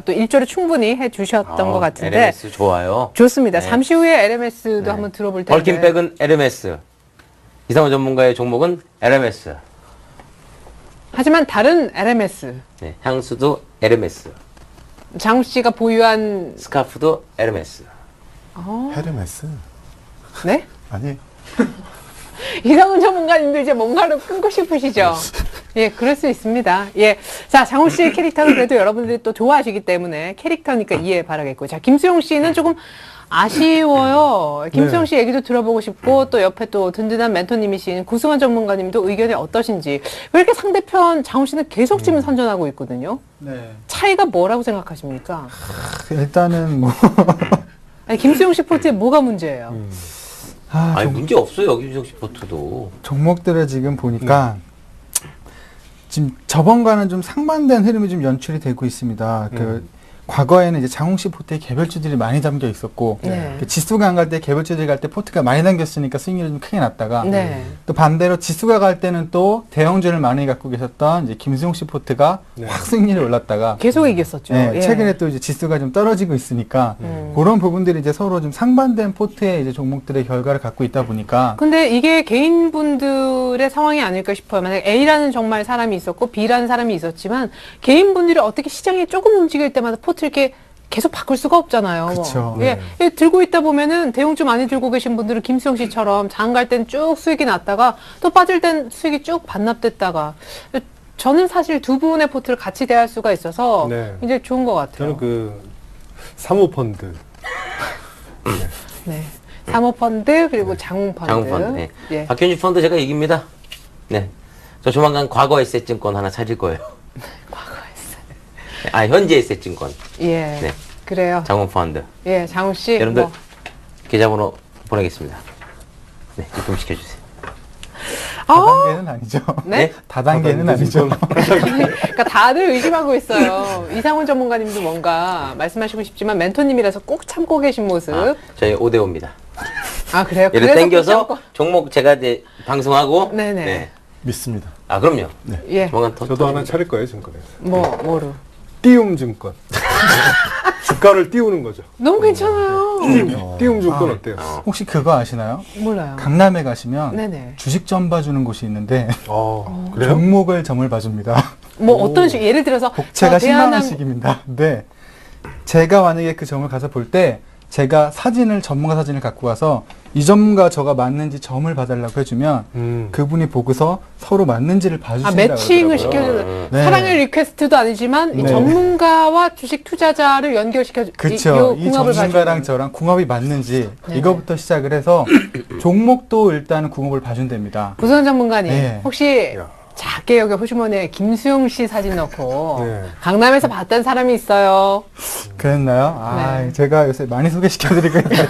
S1: 또 일조를 충분히 해주셨던 것 같은데.
S3: LMS 좋아요.
S1: 좋습니다.
S3: 네.
S1: 잠시 후에 LMS도
S3: 네.
S1: 한번 들어볼 텐데.
S3: 벌킨백은 LMS. 이상호 전문가의 종목은 LMS.
S1: 하지만 다른 LMS.
S3: 네. 향수도 LMS.
S1: 장우 씨가 보유한
S3: 스카프도 LMS.
S5: 헤르메스?
S1: 네?
S5: 아니,
S1: 이상훈 전문가님도 이제 뭔가를 끊고 싶으시죠? 예, 그럴 수 있습니다. 예. 자, 장훈 씨의 캐릭터는 그래도 여러분들이 또 좋아하시기 때문에 캐릭터니까 이해 바라겠고. 자, 김수용 씨는 조금 아쉬워요. 김수용 씨 얘기도 들어보고 싶고, 또 옆에 또 든든한 멘토님이신 구승환 전문가님도 의견이 어떠신지. 왜 이렇게 상대편 장훈 씨는 계속 지금 선전하고 있거든요?
S4: 네.
S1: 차이가 뭐라고 생각하십니까?
S4: 일단은 뭐
S1: 아니, 김수용 씨 포트에 뭐가 문제예요?
S3: 아니, 문제 없어요, 김수영 씨 포트도.
S4: 종목들을 지금 보니까 지금 저번과는 좀 상반된 흐름이 좀 연출이 되고 있습니다. 그 과거에는 이제 장홍씨 포트에 개별주들이 많이 담겨 있었고
S1: 네.
S4: 그 지수가 안 갈 때 개별주들이 갈 때 포트가 많이 담겼으니까 수익률이 좀 크게 났다가
S1: 네.
S4: 또 반대로 지수가 갈 때는 또 대형주를 많이 갖고 계셨던 이제 김수용 씨 포트가
S2: 네.
S4: 확 수익률이 올랐다가
S1: 계속 이겼었죠.
S4: 네,
S1: 예.
S4: 최근에 또 이제 지수가 좀 떨어지고 있으니까 그런 부분들이 이제 서로 좀 상반된 포트의 이제 종목들의 결과를 갖고 있다 보니까
S1: 근데 이게 개인분들의 상황이 아닐까 싶어요. 만약 A라는 정말 사람이 있었고 B라는 사람이 있었지만 개인분들이 어떻게 시장이 조금 움직일 때마다 포트 이렇게 계속 바꿀 수가 없잖아요.
S4: 그쵸.
S1: 예, 예, 들고 있다 보면은 대용주 많이 들고 계신 분들은 김수영 씨처럼 장 갈 땐 쭉 수익이 났다가 또 빠질 땐 수익이 쭉 반납됐다가 저는 사실 두 분의 포트를 같이 대할 수가 있어서
S2: 네.
S1: 이제 좋은 것 같아요.
S2: 저는 그 사모펀드.
S1: 네. 사모펀드 그리고 장웅펀드.
S3: 장훈펀드. 네.
S1: 예.
S3: 박현주 펀드 제가 이깁니다. 네. 저 조만간 과거 에셋증권 하나 찾을 거예요. 아, 현재 에셋증권.
S1: 예.
S3: 네.
S1: 그래요.
S3: 장훈펀드.
S1: 예, 장훈 씨.
S3: 여러분들
S1: 뭐.
S3: 계좌번호 보내겠습니다. 네, 입금시켜주세요.
S4: 다단계는 아니죠.
S1: 네?
S4: 다단계는 아니죠.
S1: 그러니까 다들 의심하고 있어요. 이상훈 전문가님도 뭔가 말씀하시고 싶지만 멘토님이라서 꼭 참고 계신 모습.
S3: 저희 5대5입니다.
S1: 아, 그래요?
S3: 예를
S1: 그래서
S3: 땡겨서
S1: 꼭 참고-
S3: 종목 제가 이제 방송하고.
S1: 네네.
S3: 네.
S5: 믿습니다.
S3: 아, 그럼요.
S1: 예.
S3: 조만간 더.
S2: 저도 하나 차릴 거예요, 증권에서.
S1: 뭐로?
S2: 띄움증권. 주가를 띄우는 거죠.
S1: 너무 괜찮아요.
S2: 띄움증권 어때요?
S4: 혹시 그거 아시나요?
S1: 몰라요.
S4: 강남에 가시면
S1: 네네.
S4: 주식 점 봐주는 곳이 있는데
S2: 그래요?
S4: 종목을 점을 봐줍니다.
S1: 뭐 어떤 식, 예를 들어서
S4: 복채가
S1: 저
S4: 10만 원씩입니다. 근데 제가 만약에 그 점을 가서 볼 때 제가 사진을 전문가 사진을 갖고 가서 이 점과 저가 맞는지 점을 봐달라고 해주면 그분이 보고서 서로 맞는지를 봐주신다고
S1: 매칭을
S4: 그러더라고요.
S1: 시켜주는
S4: 네.
S1: 사랑의 리퀘스트도 아니지만 이
S4: 네.
S1: 전문가와 주식 투자자를 연결시켜
S4: 그렇죠. 이
S1: 궁합을
S4: 전문가랑
S1: 봐주는.
S4: 저랑 궁합이 맞는지
S1: 네네.
S4: 이거부터 시작을 해서 종목도 일단 궁합을 봐준답니다.
S1: 구선 전문가님
S4: 네.
S1: 혹시
S2: 야.
S1: 작게 여기 호주머니에 김수용 씨 사진 넣고
S2: 네.
S1: 강남에서 봤던 사람이 있어요.
S4: 그랬나요? 아,
S1: 네.
S4: 제가 요새 많이 소개시켜드리고 있는데.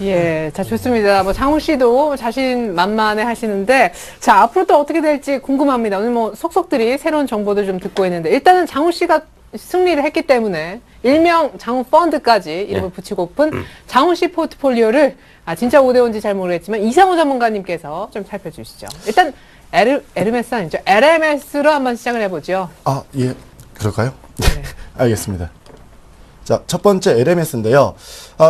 S1: 예, 자 좋습니다. 뭐 장훈 씨도 자신 만만해 하시는데 자 앞으로 또 어떻게 될지 궁금합니다. 오늘 뭐 속속들이 새로운 정보들 좀 듣고 있는데 일단은 장훈 씨가 승리를 했기 때문에 일명 장훈 펀드까지 이름을 붙이고픈 장훈 씨 포트폴리오를 진짜 5대5인지 잘 모르겠지만 이상호 전문가님께서 좀 살펴주시죠. 일단 에르메스 아니죠? LMS로 한번 시작을 해보죠.
S5: 아, 예. 그럴까요? 알겠습니다. 자, 첫 번째 LMS인데요.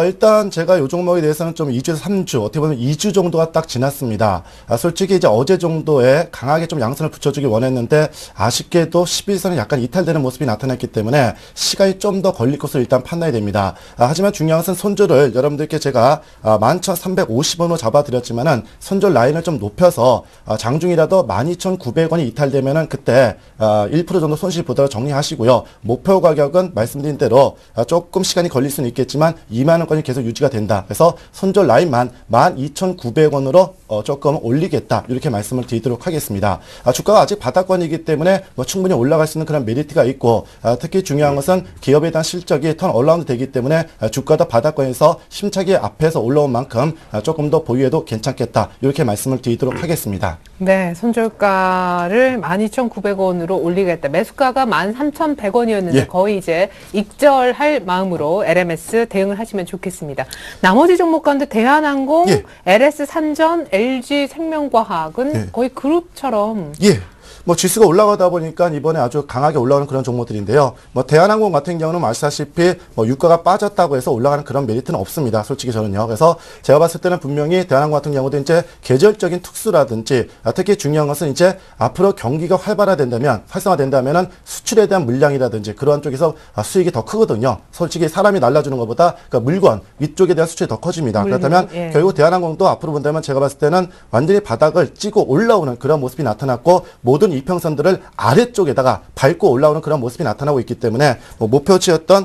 S5: 일단 제가 이 종목에 대해서는 좀 2주에서 3주, 어떻게 보면 2주 정도가 딱 지났습니다. 솔직히 이제 어제 정도에 강하게 좀 양선을 붙여주기 원했는데 아쉽게도 11선이 약간 이탈되는 모습이 나타났기 때문에 시간이 좀 더 걸릴 것으로 일단 판단이 됩니다. 하지만 중요한 것은 손절을 여러분들께 제가 11,350원으로 잡아드렸지만은 손절 라인을 좀 높여서 장중이라도 12,900원이 이탈되면은 그때 1% 정도 손실 보더라도 정리하시고요. 목표 가격은 말씀드린 대로 조금 시간이 걸릴 수는 있겠지만 하한권이 계속 유지가 된다. 그래서 손절 라인만 12,900원으로 조금 올리겠다. 이렇게 말씀을 드리도록 하겠습니다. 주가가 아직 바닥권이기 때문에 뭐 충분히 올라갈 수 있는 그런 메리트가 있고, 특히 중요한 것은 기업에 대한 실적이 턴 얼라운드 되기 때문에 주가도 바닥권에서 심차게 앞에서 올라온 만큼 조금 더 보유해도 괜찮겠다. 이렇게 말씀을 드리도록 하겠습니다.
S1: 네, 손절가를 12,900원으로 올리겠다. 매수가가 13,100원이었는데
S5: 예.
S1: 거의 이제 익절할 마음으로 LMS 대응을 하시면 좋겠습니다. 나머지 종목 가운데 대한항공,
S5: 예.
S1: LS산전, LG생명과학은
S5: 예.
S1: 거의 그룹처럼
S5: 예. 뭐 지수가 올라가다 보니까 이번에 아주 강하게 올라오는 그런 종목들인데요. 뭐 대한항공 같은 경우는 아시다시피 뭐 유가가 빠졌다고 해서 올라가는 그런 메리트는 없습니다. 솔직히 저는요. 그래서 제가 봤을 때는 분명히 대한항공 같은 경우도 이제 계절적인 특수라든지 특히 중요한 것은 이제 앞으로 경기가 활성화된다면은 수출에 대한 물량이라든지 그러한 쪽에서 수익이 더 크거든요. 솔직히 사람이 날라주는 것보다 그러니까 물건 위쪽에 대한 수출이 더 커집니다. 그렇다면
S1: 예.
S5: 결국 대한항공도 앞으로 본다면 제가 봤을 때는 완전히 바닥을 찌고 올라오는 그런 모습이 나타났고 모든 이평선들을 아래쪽에다가 밟고 올라오는 그런 모습이 나타나고 있기 때문에 뭐 목표치였던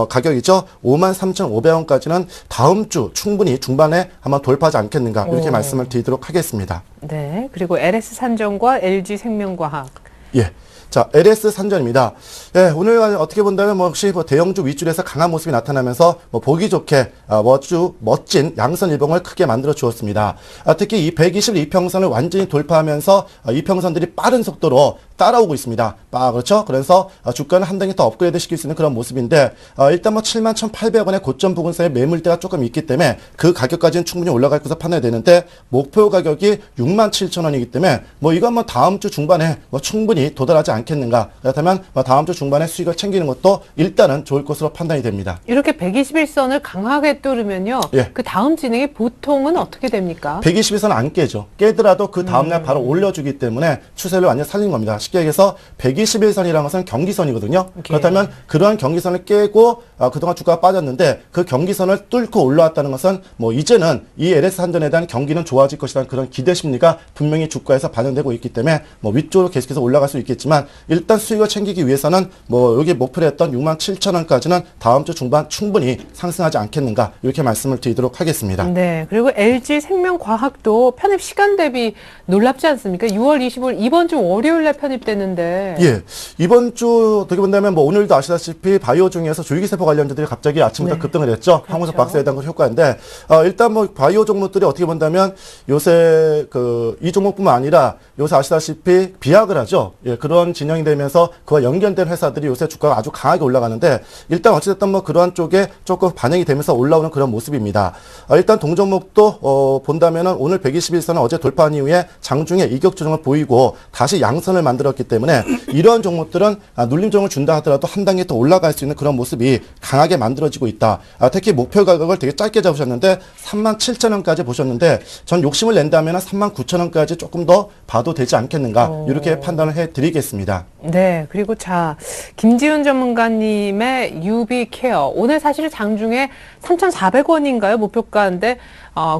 S5: 가격이죠. 53,500원까지는 다음 주 충분히 중반에 한번 돌파하지 않겠는가 이렇게 말씀을 드리도록 하겠습니다.
S1: 네, 그리고 LS산전과 LG생명과학.
S5: 예. 자, LS산전입니다. 예, 오늘 어떻게 본다면 뭐 역시 뭐 대형주 윗줄에서 강한 모습이 나타나면서 뭐 보기 좋게 아주 멋진 양선 일봉을 크게 만들어 주었습니다. 특히 이 122평선을 완전히 돌파하면서 이평선들이 빠른 속도로 따라오고 있습니다. 그렇죠? 그래서 주가는 한 단계 더 업그레이드 시킬 수 있는 그런 모습인데 일단 뭐 71,800원의 고점 부근사의 매물대가 조금 있기 때문에 그 가격까지는 충분히 올라갈 것으로 판단이 되는데 목표 가격이 67,000원이기 때문에 뭐 이건 뭐 다음 주 중반에 뭐 충분히 도달하지 않겠는가. 그렇다면 뭐 다음 주 중반에 수익을 챙기는 것도 일단은 좋을 것으로 판단이 됩니다.
S1: 이렇게 121선을 강하게 뚫으면요.
S5: 예.
S1: 그 다음 진행이 보통은 어떻게 됩니까?
S5: 120에서는 안 깨죠. 깨더라도 그 다음날 바로 올려주기 때문에 추세를 완전 살린 겁니다. 쉽게 얘기해서 121선이라는 것은 경기선이거든요. 그렇다면 그러한 경기선을 깨고 그동안 주가가 빠졌는데 그 경기선을 뚫고 올라왔다는 것은 뭐 이제는 이 LS산전에 대한 경기는 좋아질 것이라는 그런 기대 심리가 분명히 주가에서 반영되고 있기 때문에 뭐 위쪽으로 계속해서 올라갈 수 있겠지만 일단 수익을 챙기기 위해서는 뭐 여기 목표로 했던 67,000원까지는 다음 주 중반 충분히 상승하지 않겠는가 이렇게 말씀을 드리도록 하겠습니다.
S1: 네, 그리고 LG생명과학도 편입 시간 대비 놀랍지 않습니까? 6월 25일 이번 주 월요일에 편입됐는데.
S5: 예. 이번 주 어떻게 본다면 뭐 오늘도 아시다시피 바이오 중에서 줄기세포 관련주들이 갑자기 아침부터
S1: 네.
S5: 급등을 했죠.
S1: 그렇죠.
S5: 항우석 박사에 대한 효과인데 일단 뭐 바이오 종목들이 어떻게 본다면 요새 이 종목뿐만 아니라 요새 아시다시피 비약을하죠. 예, 그런 진영이 되면서 그와 연결된 회사들이 요새 주가가 아주 강하게 올라가는데 일단 어찌됐든 뭐 그러한 쪽에 조금 반영이 되면서 올라오는 그런 모습입니다. 일단 동종목도 본다면은 오늘 121선을 어제 돌파한 이후에 장중에 이격 조정을 보이고 다시 양선을 만들었기 때문에 이러한 종목들은 눌림 조정을 준다 하더라도 한 단계 더 올라갈 수 있는 그런 모습이 강하게 만들어지고 있다. 특히 목표 가격을 되게 짧게 잡으셨는데 37,000원까지 보셨는데 전 욕심을 낸다면 39,000원까지 조금 더 봐도 되지 않겠는가 이렇게 판단을 해드리겠습니다.
S1: 네, 그리고 자, 김지훈 전문가님의 유비케어. 오늘 사실 장중에 3,400원인가요? 목표가인데,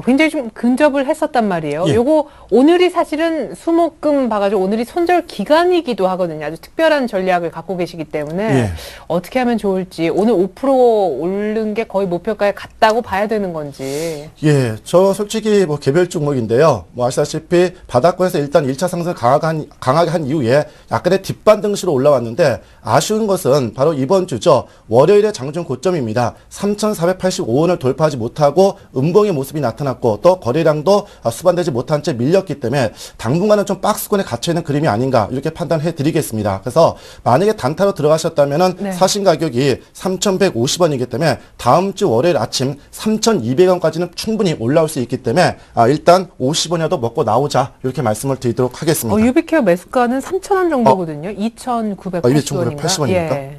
S1: 굉장히 좀 근접을 했었단 말이에요.
S5: 예.
S1: 요거, 오늘이 사실은 수목금 봐가지고 오늘이 손절 기간이기도 하거든요. 아주 특별한 전략을 갖고 계시기 때문에,
S5: 예.
S1: 어떻게 하면 좋을지, 오늘 5% 오른 게 거의 목표가에 갔다고 봐야 되는 건지.
S5: 예, 저 솔직히 뭐 개별 종목인데요. 뭐 아시다시피 바닥권에서 일단 1차 상승을 강하게 한 이후에 약간의 뒷반등시로 올라왔는데 아쉬운 것은 바로 이번 주죠. 월요일의 장중 고점입니다. 3,485원을 돌파하지 못하고 음봉의 모습이 나타났고 또 거래량도 수반되지 못한 채 밀렸기 때문에 당분간은 좀 박스권에 갇혀있는 그림이 아닌가 이렇게 판단해 드리겠습니다. 그래서 만약에 단타로 들어가셨다면은
S1: 네.
S5: 사신 가격이 3,150원이기 때문에 다음 주 월요일 아침 3,200원까지는 충분히 올라올 수 있기 때문에 일단 50원이라도 먹고 나오자 이렇게 말씀을 드리도록 하겠습니다.
S1: 유비케어 매수가는 3,000원 정도거든요. 2,980원인가?
S5: 2,980원입니까?
S1: 예.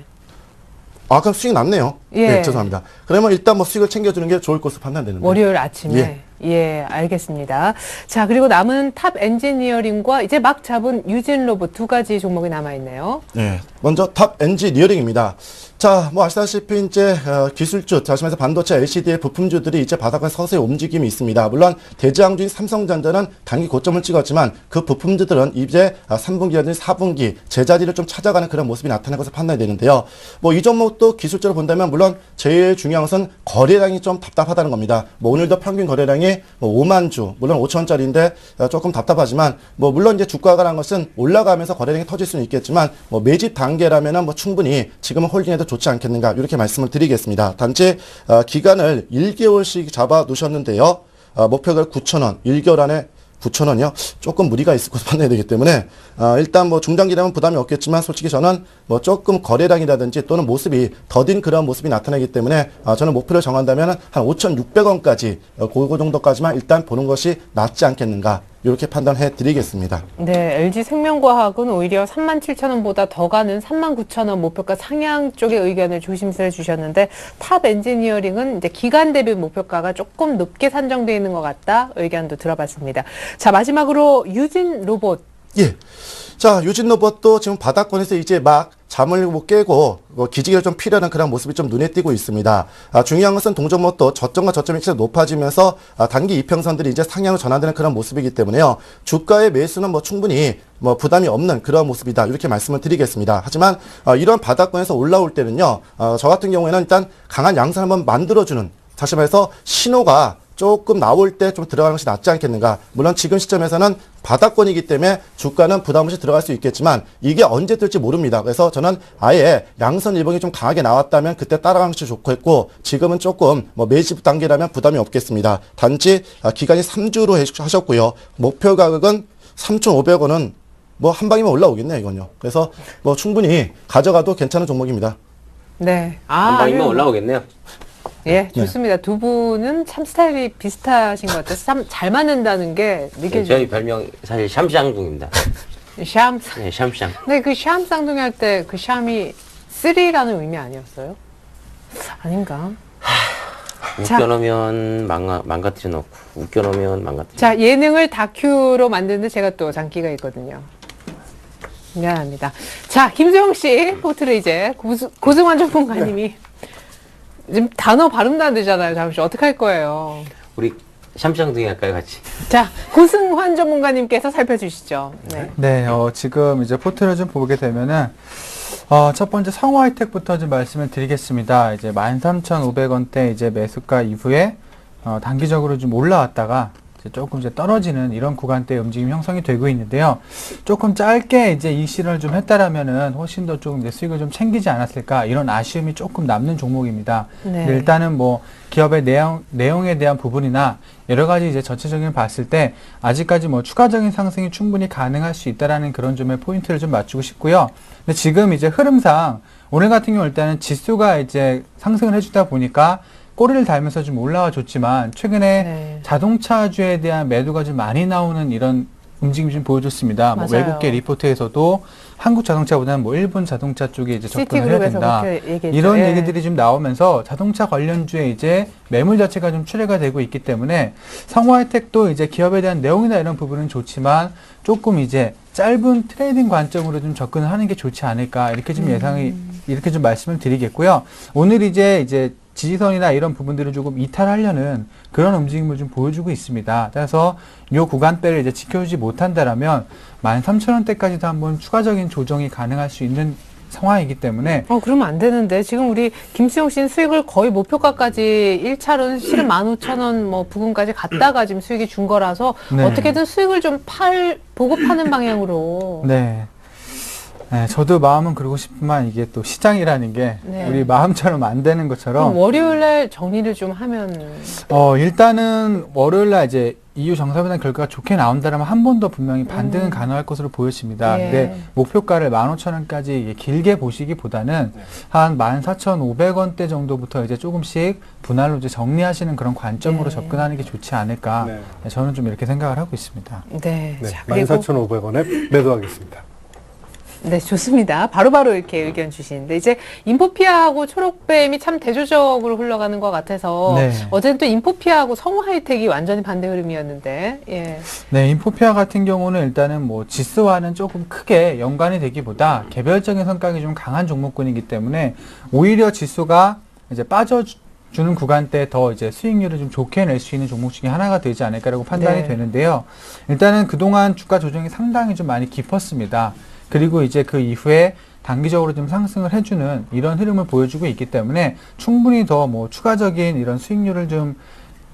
S5: 그럼 수익 났네요.
S1: 예.
S5: 네, 죄송합니다. 그러면 일단 뭐 수익을 챙겨주는 게 좋을 것으로 판단되는데.
S1: 월요일 아침에.
S5: 예.
S1: 예, 알겠습니다. 자, 그리고 남은 탑 엔지니어링과 이제 막 잡은 유진 로봇 두 가지 종목이 남아있네요.
S5: 네. 먼저 탑 엔지니어링입니다. 자, 뭐 아시다시피 이제 기술주, 다시 말해서 반도체 LCD의 부품주들이 이제 바닥에 서서히 움직임이 있습니다. 물론 대장주인 삼성전자는 단기 고점을 찍었지만 그 부품주들은 이제 3분기라든지 4분기 제자리를 좀 찾아가는 그런 모습이 나타날 것으로 판단이 되는데요. 뭐 이 종목도 기술적으로 본다면 물론 제일 중요한 것은 거래량이 좀 답답하다는 겁니다. 뭐 오늘도 평균 거래량이 뭐 5만 주, 물론 5천원짜리인데 조금 답답하지만 뭐 물론 이제 주가가 라는 것은 올라가면서 거래량이 터질 수는 있겠지만 뭐 매집 단계라면은 뭐 충분히 지금은 홀딩해도 좋지 않겠는가 이렇게 말씀을 드리겠습니다. 단지 기간을 1개월씩 잡아 놓으셨는데요. 목표가 9,000원, 1개월 안에 9,000원이요? 조금 무리가 있을 것으로 판단이 되기 때문에 일단 뭐 중장기라면 부담이 없겠지만 솔직히 저는 뭐 조금 거래량이라든지 또는 모습이 더딘 그런 모습이 나타나기 때문에 저는 목표를 정한다면 한 5,600원까지 그 정도까지만 일단 보는 것이 낫지 않겠는가 이렇게 판단해 드리겠습니다.
S1: 네, LG생명과학은 오히려 37,000원보다 더 가는 39,000원 목표가 상향 쪽의 의견을 조심스레 주셨는데 탑 엔지니어링은 이제 기간 대비 목표가가 조금 높게 산정되어 있는 것 같다 의견도 들어봤습니다. 자, 마지막으로 유진 로봇.
S5: 예. 자, 유진 로봇도 지금 바닥권에서 이제 막 잠을 못 깨고 기지개를 좀 피려는 그런 모습이 좀 눈에 띄고 있습니다. 중요한 것은 동종목도 저점과 저점이 계속 높아지면서 단기 이평선들이 이제 상향으로 전환되는 그런 모습이기 때문에요. 주가의 매수는 뭐 충분히 뭐 부담이 없는 그런 모습이다 이렇게 말씀을 드리겠습니다. 하지만 이런 바닥권에서 올라올 때는요, 저 같은 경우에는 일단 강한 양상을 한번 만들어주는, 다시 말해서 신호가 조금 나올 때 좀 들어가는 것이 낫지 않겠는가. 물론 지금 시점에서는 바닥권이기 때문에 주가는 부담 없이 들어갈 수 있겠지만 이게 언제 뜰지 모릅니다. 그래서 저는 아예 양선 일봉이 좀 강하게 나왔다면 그때 따라가는 것이 좋겠고 지금은 조금 뭐 매집 단계라면 부담이 없겠습니다. 단지 기간이 3주로 하셨고요. 목표 가격은 3,500원은 뭐 한 방이면 올라오겠네요, 이건요. 그래서 뭐 충분히 가져가도 괜찮은 종목입니다.
S1: 네.
S3: 한 방이면
S1: 아유.
S3: 올라오겠네요.
S1: 예, 좋습니다. 두 분은 참 스타일이 비슷하신 것 같아서 참 잘 맞는다는 게 느껴져요.
S3: 저희 별명 사실 샴쌍둥입니다.
S1: 샴.
S3: 네, 샴쌍.
S1: 네, 그 샴 쌍둥이 할 때 그 샴이 3라는 의미 아니었어요? 아닌가? 자.
S3: 웃겨놓으면 망가뜨려 놓고 웃겨놓으면 망가뜨려.
S1: 자, 예능을 다큐로 만드는데 제가 또 장기가 있거든요. 미안합니다. 자, 김수영 씨 포트를 이제 고승환 전문가님이 지금 단어 발음도 안 되잖아요. 잠시 어떻게 할 거예요?
S3: 우리 샴쌍둥이 할까요, 같이?
S1: 자, 고승환 전문가님께서 살펴주시죠. 네.
S4: 네, 지금 이제 포트를 좀 보게 되면은, 첫 번째 성화이텍부터 좀 말씀을 드리겠습니다. 이제 13,500원대 이제 매수가 이후에, 단기적으로 좀 올라왔다가, 조금 이제 떨어지는 이런 구간대의 움직임 형성이 되고 있는데요. 조금 짧게 이제 이 실현을 좀 했다라면은 훨씬 더 조금 이제 수익을 좀 챙기지 않았을까 이런 아쉬움이 조금 남는 종목입니다.
S1: 네.
S4: 일단은 뭐 기업의 내용에 대한 부분이나 여러 가지 이제 전체적인 봤을 때 아직까지 뭐 추가적인 상승이 충분히 가능할 수 있다라는 그런 점에 포인트를 좀 맞추고 싶고요. 근데 지금 이제 흐름상 오늘 같은 경우 일단은 지수가 이제 상승을 해주다 보니까 꼬리를 달면서 좀 올라와 줬지만 최근에
S1: 네.
S4: 자동차주에 대한 매도가 좀 많이 나오는 이런 움직임이 좀 보여줬습니다. 뭐
S1: 맞아요.
S4: 외국계 리포트에서도 한국 자동차보다는 뭐 일본 자동차 쪽에 이제 접근을 해야
S1: 시티그룹에서
S4: 된다.
S1: 그렇게 얘기했죠.
S4: 이런
S1: 예.
S4: 얘기들이 좀 나오면서 자동차 관련주에 이제 매물 자체가 좀 출회가 되고 있기 때문에 성화혜택도 이제 기업에 대한 내용이나 이런 부분은 좋지만 조금 이제 짧은 트레이딩 관점으로 좀 접근을 하는 게 좋지 않을까 이렇게 좀 예상이 이렇게 좀 말씀을 드리겠고요. 오늘 이제 지지선이나 이런 부분들을 조금 이탈하려는 그런 움직임을 좀 보여주고 있습니다. 그래서 이 구간대를 이제 지켜주지 못한다라면 13,000원대까지도 한번 추가적인 조정이 가능할 수 있는 상황이기 때문에
S1: 그러면 안 되는데 지금 우리 김수영 씨는 수익을 거의 목표가까지 1차로는 실은 15,000원 뭐 부근까지 갔다가 지금 수익이 준 거라서
S4: 네.
S1: 어떻게든 수익을 좀 보고 파는 방향으로.
S4: 네. 네, 저도 마음은 그러고 싶지만 이게 또 시장이라는 게
S1: 네.
S4: 우리 마음처럼 안 되는 것처럼
S1: 그럼 월요일날 정리를 좀 하면.
S4: 일단은 월요일날 이제 EU 정상회담 결과가 좋게 나온다면 한 번 더 분명히 반등은 가능할 것으로 보여집니다.
S1: 예.
S4: 근데 목표가를 15,000원까지 길게 보시기보다는 한 14,500원대 정도부터 이제 조금씩 분할로 이제 정리하시는 그런 관점으로
S1: 네.
S4: 접근하는 게 좋지 않을까.
S2: 네.
S4: 저는 좀 이렇게 생각을 하고 있습니다.
S1: 네.
S2: 네,
S1: 자, 그리고
S2: 14,500원에 매도하겠습니다.
S1: 네, 좋습니다. 바로바로 이렇게 의견 주시는데, 이제 인포피아하고 초록뱀이 참 대조적으로 흘러가는 것 같아서,
S4: 네.
S1: 어제는 또 인포피아하고 성우 하이텍이 완전히 반대 흐름이었는데, 예.
S4: 네, 인포피아 같은 경우는 일단은 뭐 지수와는 조금 크게 연관이 되기보다 개별적인 성격이 좀 강한 종목군이기 때문에 오히려 지수가 이제 빠져주는 구간대 더 이제 수익률을 좀 좋게 낼 수 있는 종목 중에 하나가 되지 않을까라고 판단이
S1: 네.
S4: 되는데요. 일단은 그동안 주가 조정이 상당히 좀 많이 깊었습니다. 그리고 이제 그 이후에 단기적으로 좀 상승을 해주는 이런 흐름을 보여주고 있기 때문에 충분히 더 뭐 추가적인 이런 수익률을 좀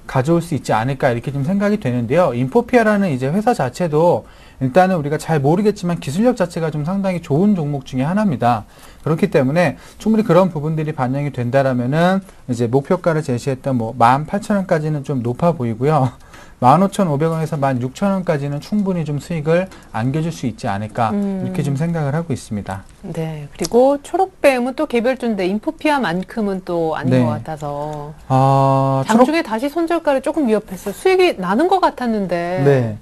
S4: 가져올 수 있지 않을까 이렇게 좀 생각이 되는데요. 인포피아라는 이제 회사 자체도 일단은 우리가 잘 모르겠지만 기술력 자체가 좀 상당히 좋은 종목 중에 하나입니다. 그렇기 때문에 충분히 그런 부분들이 반영이 된다라면은 이제 목표가를 제시했던 뭐 18,000원까지는 좀 높아 보이고요. 15,500원에서 16,000원까지는 충분히 좀 수익을 안겨줄 수 있지 않을까 이렇게 좀 생각을 하고 있습니다.
S1: 네. 그리고 초록뱀은 또 개별주인데, 인포피아만큼은 또 아닌
S4: 네.
S1: 것 같아서,
S4: 초록
S1: 장중에 다시 손절가를 조금 위협했어요. 수익이 나는 것 같았는데.
S4: 네.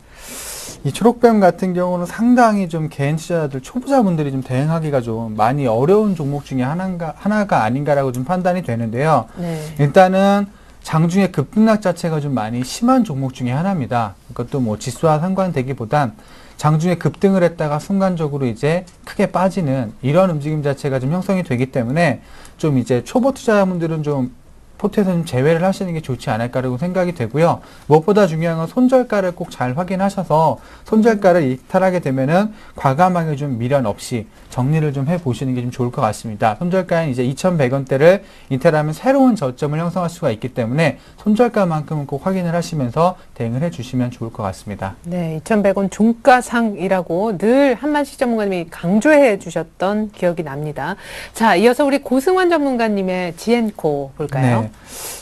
S4: 이 초록뱀 같은 경우는 상당히 좀 개인 투자자들, 초보자분들이 좀 대응하기가 좀 많이 어려운 종목 중에 하나가 아닌가라고 좀 판단이 되는데요.
S1: 네.
S4: 일단은 장중에 급등락 자체가 좀 많이 심한 종목 중에 하나입니다. 그것도 뭐 지수와 상관되기보단 장중에 급등을 했다가 순간적으로 이제 크게 빠지는 이런 움직임 자체가 좀 형성이 되기 때문에 좀 이제 초보 투자자분들은 좀 포트에서 좀 제외를 하시는 게 좋지 않을까라고 생각이 되고요. 무엇보다 중요한 건 손절가를 꼭 잘 확인하셔서 손절가를 이탈하게 되면은 과감하게 좀 미련 없이 정리를 좀 해보시는 게 좀 좋을 것 같습니다. 손절가는 이제 2,100원대를 이탈하면 새로운 저점을 형성할 수가 있기 때문에 손절가만큼은 꼭 확인을 하시면서 대응을 해주시면 좋을 것 같습니다.
S1: 네, 2,100원 종가상이라고 늘 한만식 전문가님이 강조해 주셨던 기억이 납니다. 자, 이어서 우리 고승환 전문가님의 지엔코 볼까요?
S4: 네.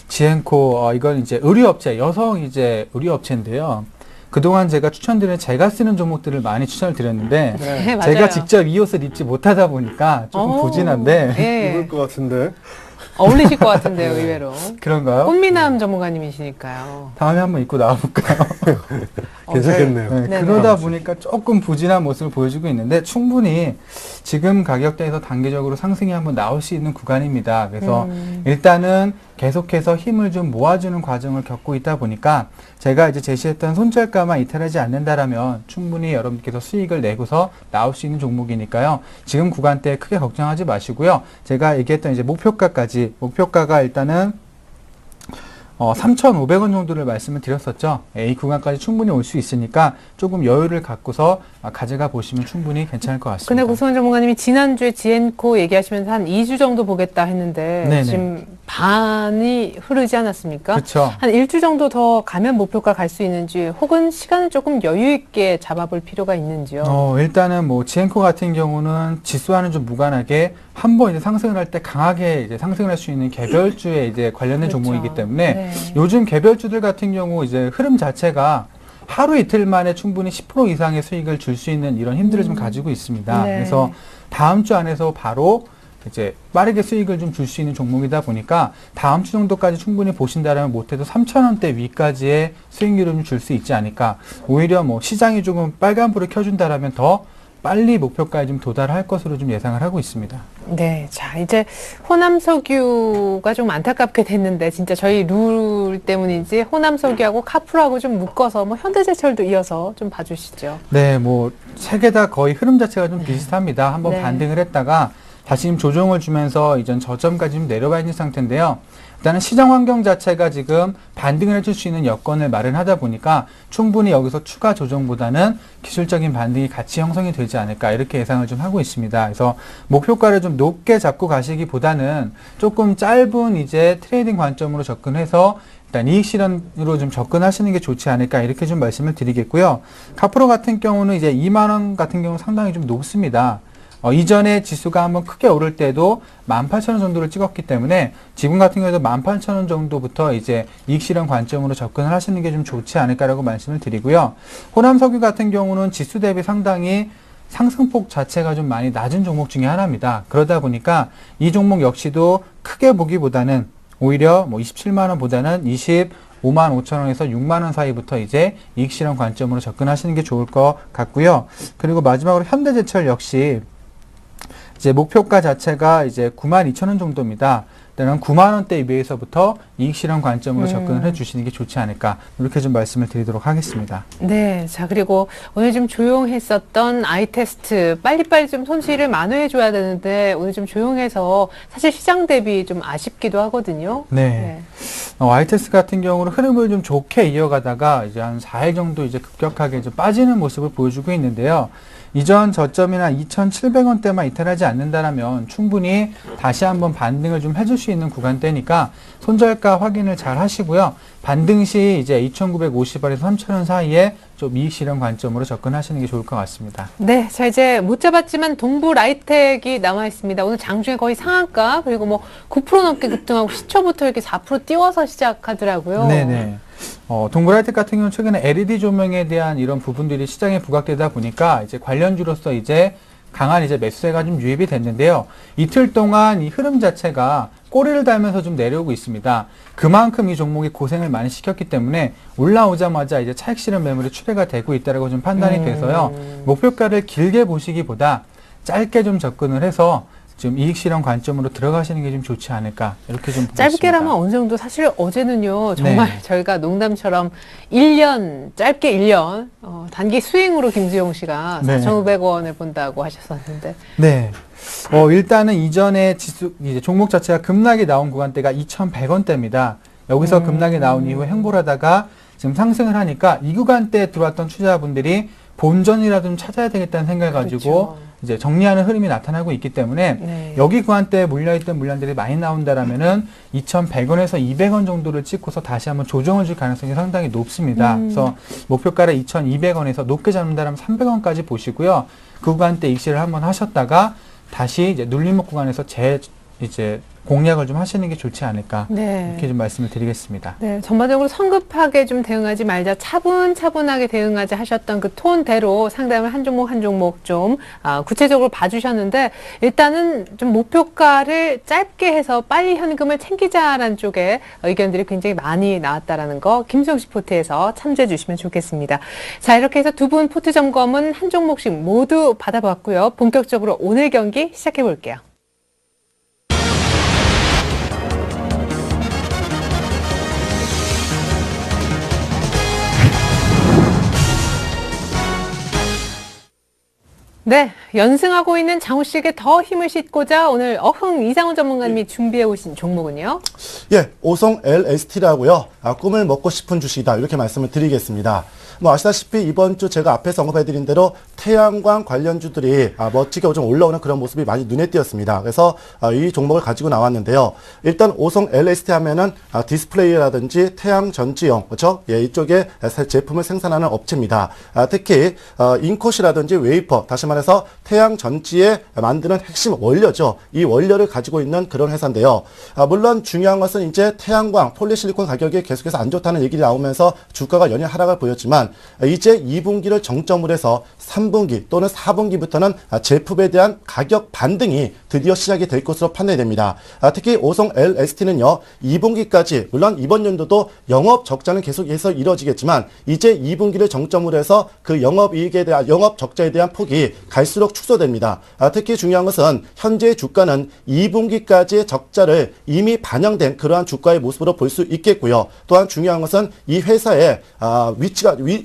S4: 지엔코, 이건 이제 의류업체, 여성 이제 의류업체인데요. 그동안 제가 추천드린 제가 쓰는 종목들을 많이 추천을 드렸는데,
S1: 네, 맞아요.
S4: 제가 직접 이 옷을 입지 못하다 보니까 조금 부진한데,
S1: 예.
S2: 입을 것 같은데.
S1: 어울리실 것 같은데요, 의외로.
S4: 그런가요?
S1: 꽃미남 전문가님이시니까요.
S4: 다음에 한번 입고 나와볼까요?
S2: 괜찮겠네요.
S4: 네,
S1: 네네.
S4: 그러다 보니까 조금 부진한 모습을 보여주고 있는데 충분히 지금 가격대에서 단기적으로 상승이 한번 나올 수 있는 구간입니다. 그래서 일단은 계속해서 힘을 좀 모아주는 과정을 겪고 있다 보니까 제가 이제 제시했던 손절가만 이탈하지 않는다라면 충분히 여러분께서 수익을 내고서 나올 수 있는 종목이니까요. 지금 구간대에 크게 걱정하지 마시고요. 제가 얘기했던 이제 목표가가 일단은 3,500원 정도를 말씀을 드렸었죠. 이 구간까지 충분히 올 수 있으니까 조금 여유를 갖고서 가져가 보시면 충분히 괜찮을 것 같습니다.
S1: 근데 고승환 전문가님이 지난주에 지엔코 얘기하시면서 한 2주 정도 보겠다 했는데
S4: 네네.
S1: 지금 반이 흐르지 않았습니까?
S4: 그렇죠.
S1: 한 1주 정도 더 가면 목표가 갈 수 있는지 혹은 시간을 조금 여유 있게 잡아볼 필요가 있는지요?
S4: 일단은 뭐 지엔코 같은 경우는 지수와는 좀 무관하게 한번 이제 상승을 할 때 강하게 이제 상승을 할 수 있는 개별주에 이제 관련된
S1: 그렇죠.
S4: 종목이기 때문에
S1: 네.
S4: 요즘 개별주들 같은 경우 이제 흐름 자체가 하루 이틀 만에 충분히 10% 이상의 수익을 줄 수 있는 이런 힘들을 좀 가지고 있습니다.
S1: 네.
S4: 그래서 다음 주 안에서 바로 이제 빠르게 수익을 좀 줄 수 있는 종목이다 보니까 다음 주 정도까지 충분히 보신다라면 못해도 3,000원대 위까지의 수익률을 좀 줄 수 있지 않을까. 오히려 뭐 시장이 조금 빨간불을 켜준다라면 더 빨리 목표가에 좀 도달할 것으로 좀 예상을 하고 있습니다.
S1: 네, 자 이제 호남석유가 좀 안타깝게 됐는데 진짜 저희 룰 때문인지 호남석유하고 카프라고 좀 묶어서 뭐 현대제철도 이어서 좀 봐주시죠.
S4: 네, 뭐 세 개 다 거의 흐름 자체가 좀 비슷합니다. 한번
S1: 네.
S4: 반등을 했다가 다시 지금 조정을 주면서 이전 저점까지 좀 내려와 있는 상태인데요. 일단은 시장 환경 자체가 지금 반등을 해줄 수 있는 여건을 마련하다 보니까 충분히 여기서 추가 조정보다는 기술적인 반등이 같이 형성이 되지 않을까 이렇게 예상을 좀 하고 있습니다. 그래서 목표가를 좀 높게 잡고 가시기보다는 조금 짧은 이제 트레이딩 관점으로 접근해서 일단 이익 실현으로 좀 접근하시는 게 좋지 않을까 이렇게 좀 말씀을 드리겠고요. 카프로 같은 경우는 이제 2만 원 같은 경우 상당히 좀 높습니다. 이전에 지수가 한번 크게 오를 때도 18,000원 정도를 찍었기 때문에 지금 같은 경우에도 18,000원 정도부터 이제 이익 실현 관점으로 접근을 하시는 게 좀 좋지 않을까라고 말씀을 드리고요. 호남석유 같은 경우는 지수 대비 상당히 상승폭 자체가 좀 많이 낮은 종목 중에 하나입니다. 그러다 보니까 이 종목 역시도 크게 보기보다는 오히려 뭐 27만 원보다는 25만 5천 원에서 6만 원 사이부터 이제 이익 실현 관점으로 접근하시는 게 좋을 것 같고요. 그리고 마지막으로 현대제철 역시 이제 목표가 자체가 이제 92,000원 정도입니다. 일단은 9만 원대 이내에서부터 이익 실현 관점으로 접근을 해주시는 게 좋지 않을까 이렇게 좀 말씀을 드리도록 하겠습니다.
S1: 네. 자, 그리고 오늘 좀 조용했었던 아이테스트 빨리빨리 좀 손실을 만회해 줘야 되는데 오늘 좀 조용해서 사실 시장 대비 좀 아쉽기도 하거든요.
S4: 네. 아이테스트 같은 경우는 흐름을 좀 좋게 이어가다가 이제 한 4일 정도 이제 급격하게 좀 빠지는 모습을 보여주고 있는데요. 이전 저점이나 2,700원대만 이탈하지 않는다라면 충분히 다시 한번 반등을 좀 해줄 수 있는 구간대니까 손절가 확인을 잘 하시고요. 반등 시 이제 2,950원에서 3,000원 사이에 좀 이익 실현 관점으로 접근하시는 게 좋을 것 같습니다.
S1: 네, 자 이제 못 잡았지만 동부 라이텍이 남아 있습니다. 오늘 장중에 거의 상한가 그리고 뭐 9% 넘게 급등하고 시초부터 이렇게 4% 띄워서 시작하더라고요.
S4: 네네. 동그라이텍 같은 경우는 최근에 LED 조명에 대한 이런 부분들이 시장에 부각되다 보니까 이제 관련주로서 이제 강한 이제 매수세가 좀 유입이 됐는데요. 이틀 동안 이 흐름 자체가 꼬리를 달면서 좀 내려오고 있습니다. 그만큼 이 종목이 고생을 많이 시켰기 때문에 올라오자마자 이제 차익 실현 매물이 출회가 되고 있다라고 좀 판단이 돼서요. 목표가를 길게 보시기보다 짧게 좀 접근을 해서 좀 이익 실현 관점으로 들어가시는 게 좀 좋지 않을까 이렇게 좀 보고 있습니다.
S1: 짧게라면 어느 정도 사실 어제는요 정말
S4: 네.
S1: 저희가 농담처럼 1년 짧게 1년 단기 수익으로 김수용 씨가
S4: 네.
S1: 4,500원을 본다고 하셨었는데
S4: 네. 일단은 이전에 이제 종목 자체가 급락이 나온 구간대가 2,100원대입니다. 여기서 급락이 나온 이후에 횡보를 하다가 지금 상승을 하니까 이 구간대에 들어왔던 투자자분들이 본전이라도 좀 찾아야 되겠다는 생각을 가지고
S1: 그렇죠.
S4: 이제 정리하는 흐름이 나타나고 있기 때문에
S1: 네.
S4: 여기 구간대에 물려있던 물량들이 많이 나온다라면은 2,100원에서 200원 정도를 찍고서 다시 한번 조정을 줄 가능성이 상당히 높습니다. 그래서 목표가를 2,200원에서 높게 잡는다라면 300원까지 보시고요. 그 구간대 익시를 한번 하셨다가 다시 이제 눌림목 구간에서 이제 공략을 좀 하시는 게 좋지 않을까
S1: 네.
S4: 이렇게 좀 말씀을 드리겠습니다.
S1: 네, 전반적으로 성급하게 좀 대응하지 말자, 차분차분하게 대응하자 하셨던 그 톤대로 상담을 한 종목 좀 구체적으로 봐주셨는데 일단은 좀 목표가를 짧게 해서 빨리 현금을 챙기자라는 쪽에 의견들이 굉장히 많이 나왔다라는 거 김수영 씨 포트에서 참조해 주시면 좋겠습니다. 자, 이렇게 해서 두 분 포트 점검은 한 종목씩 모두 받아봤고요. 본격적으로 오늘 경기 시작해 볼게요. 네, 연승하고 있는 장우 씨에게 더 힘을 싣고자 오늘 어흥 이상훈 전문가님이 준비해 오신 종목은요?
S5: 예, 오성 LST라고요. 꿈을 먹고 싶은 주식이다. 이렇게 말씀을 드리겠습니다. 뭐 아시다시피 이번 주 제가 앞에서 언급해드린 대로 태양광 관련주들이 멋지게 좀 올라오는 그런 모습이 많이 눈에 띄었습니다. 그래서 이 종목을 가지고 나왔는데요. 일단 오성 LST 하면은 디스플레이라든지 태양 전지용, 그렇죠? 예, 이쪽에 제품을 생산하는 업체입니다. 특히 인콧이라든지 웨이퍼, 다시 말해서 태양 전지에 만드는 핵심 원료죠. 이 원료를 가지고 있는 그런 회사인데요. 물론 중요한 것은 이제 태양광, 폴리실리콘 가격이 계속해서 안 좋다는 얘기가 나오면서 주가가 연일 하락을 보였지만 이제 2분기를 정점으로 해서 3분기 또는 4분기부터는 제품에 대한 가격 반등이 드디어 시작이 될 것으로 판단이 됩니다. 특히 오성 LST는요, 2분기까지, 물론 이번 연도도 영업 적자는 계속해서 이뤄지겠지만, 이제 2분기를 정점으로 해서 그 영업 적자에 대한 폭이 갈수록 축소됩니다. 특히 중요한 것은 현재 주가는 2분기까지의 적자를 이미 반영된 그러한 주가의 모습으로 볼 수 있겠고요. 또한 중요한 것은 이 회사의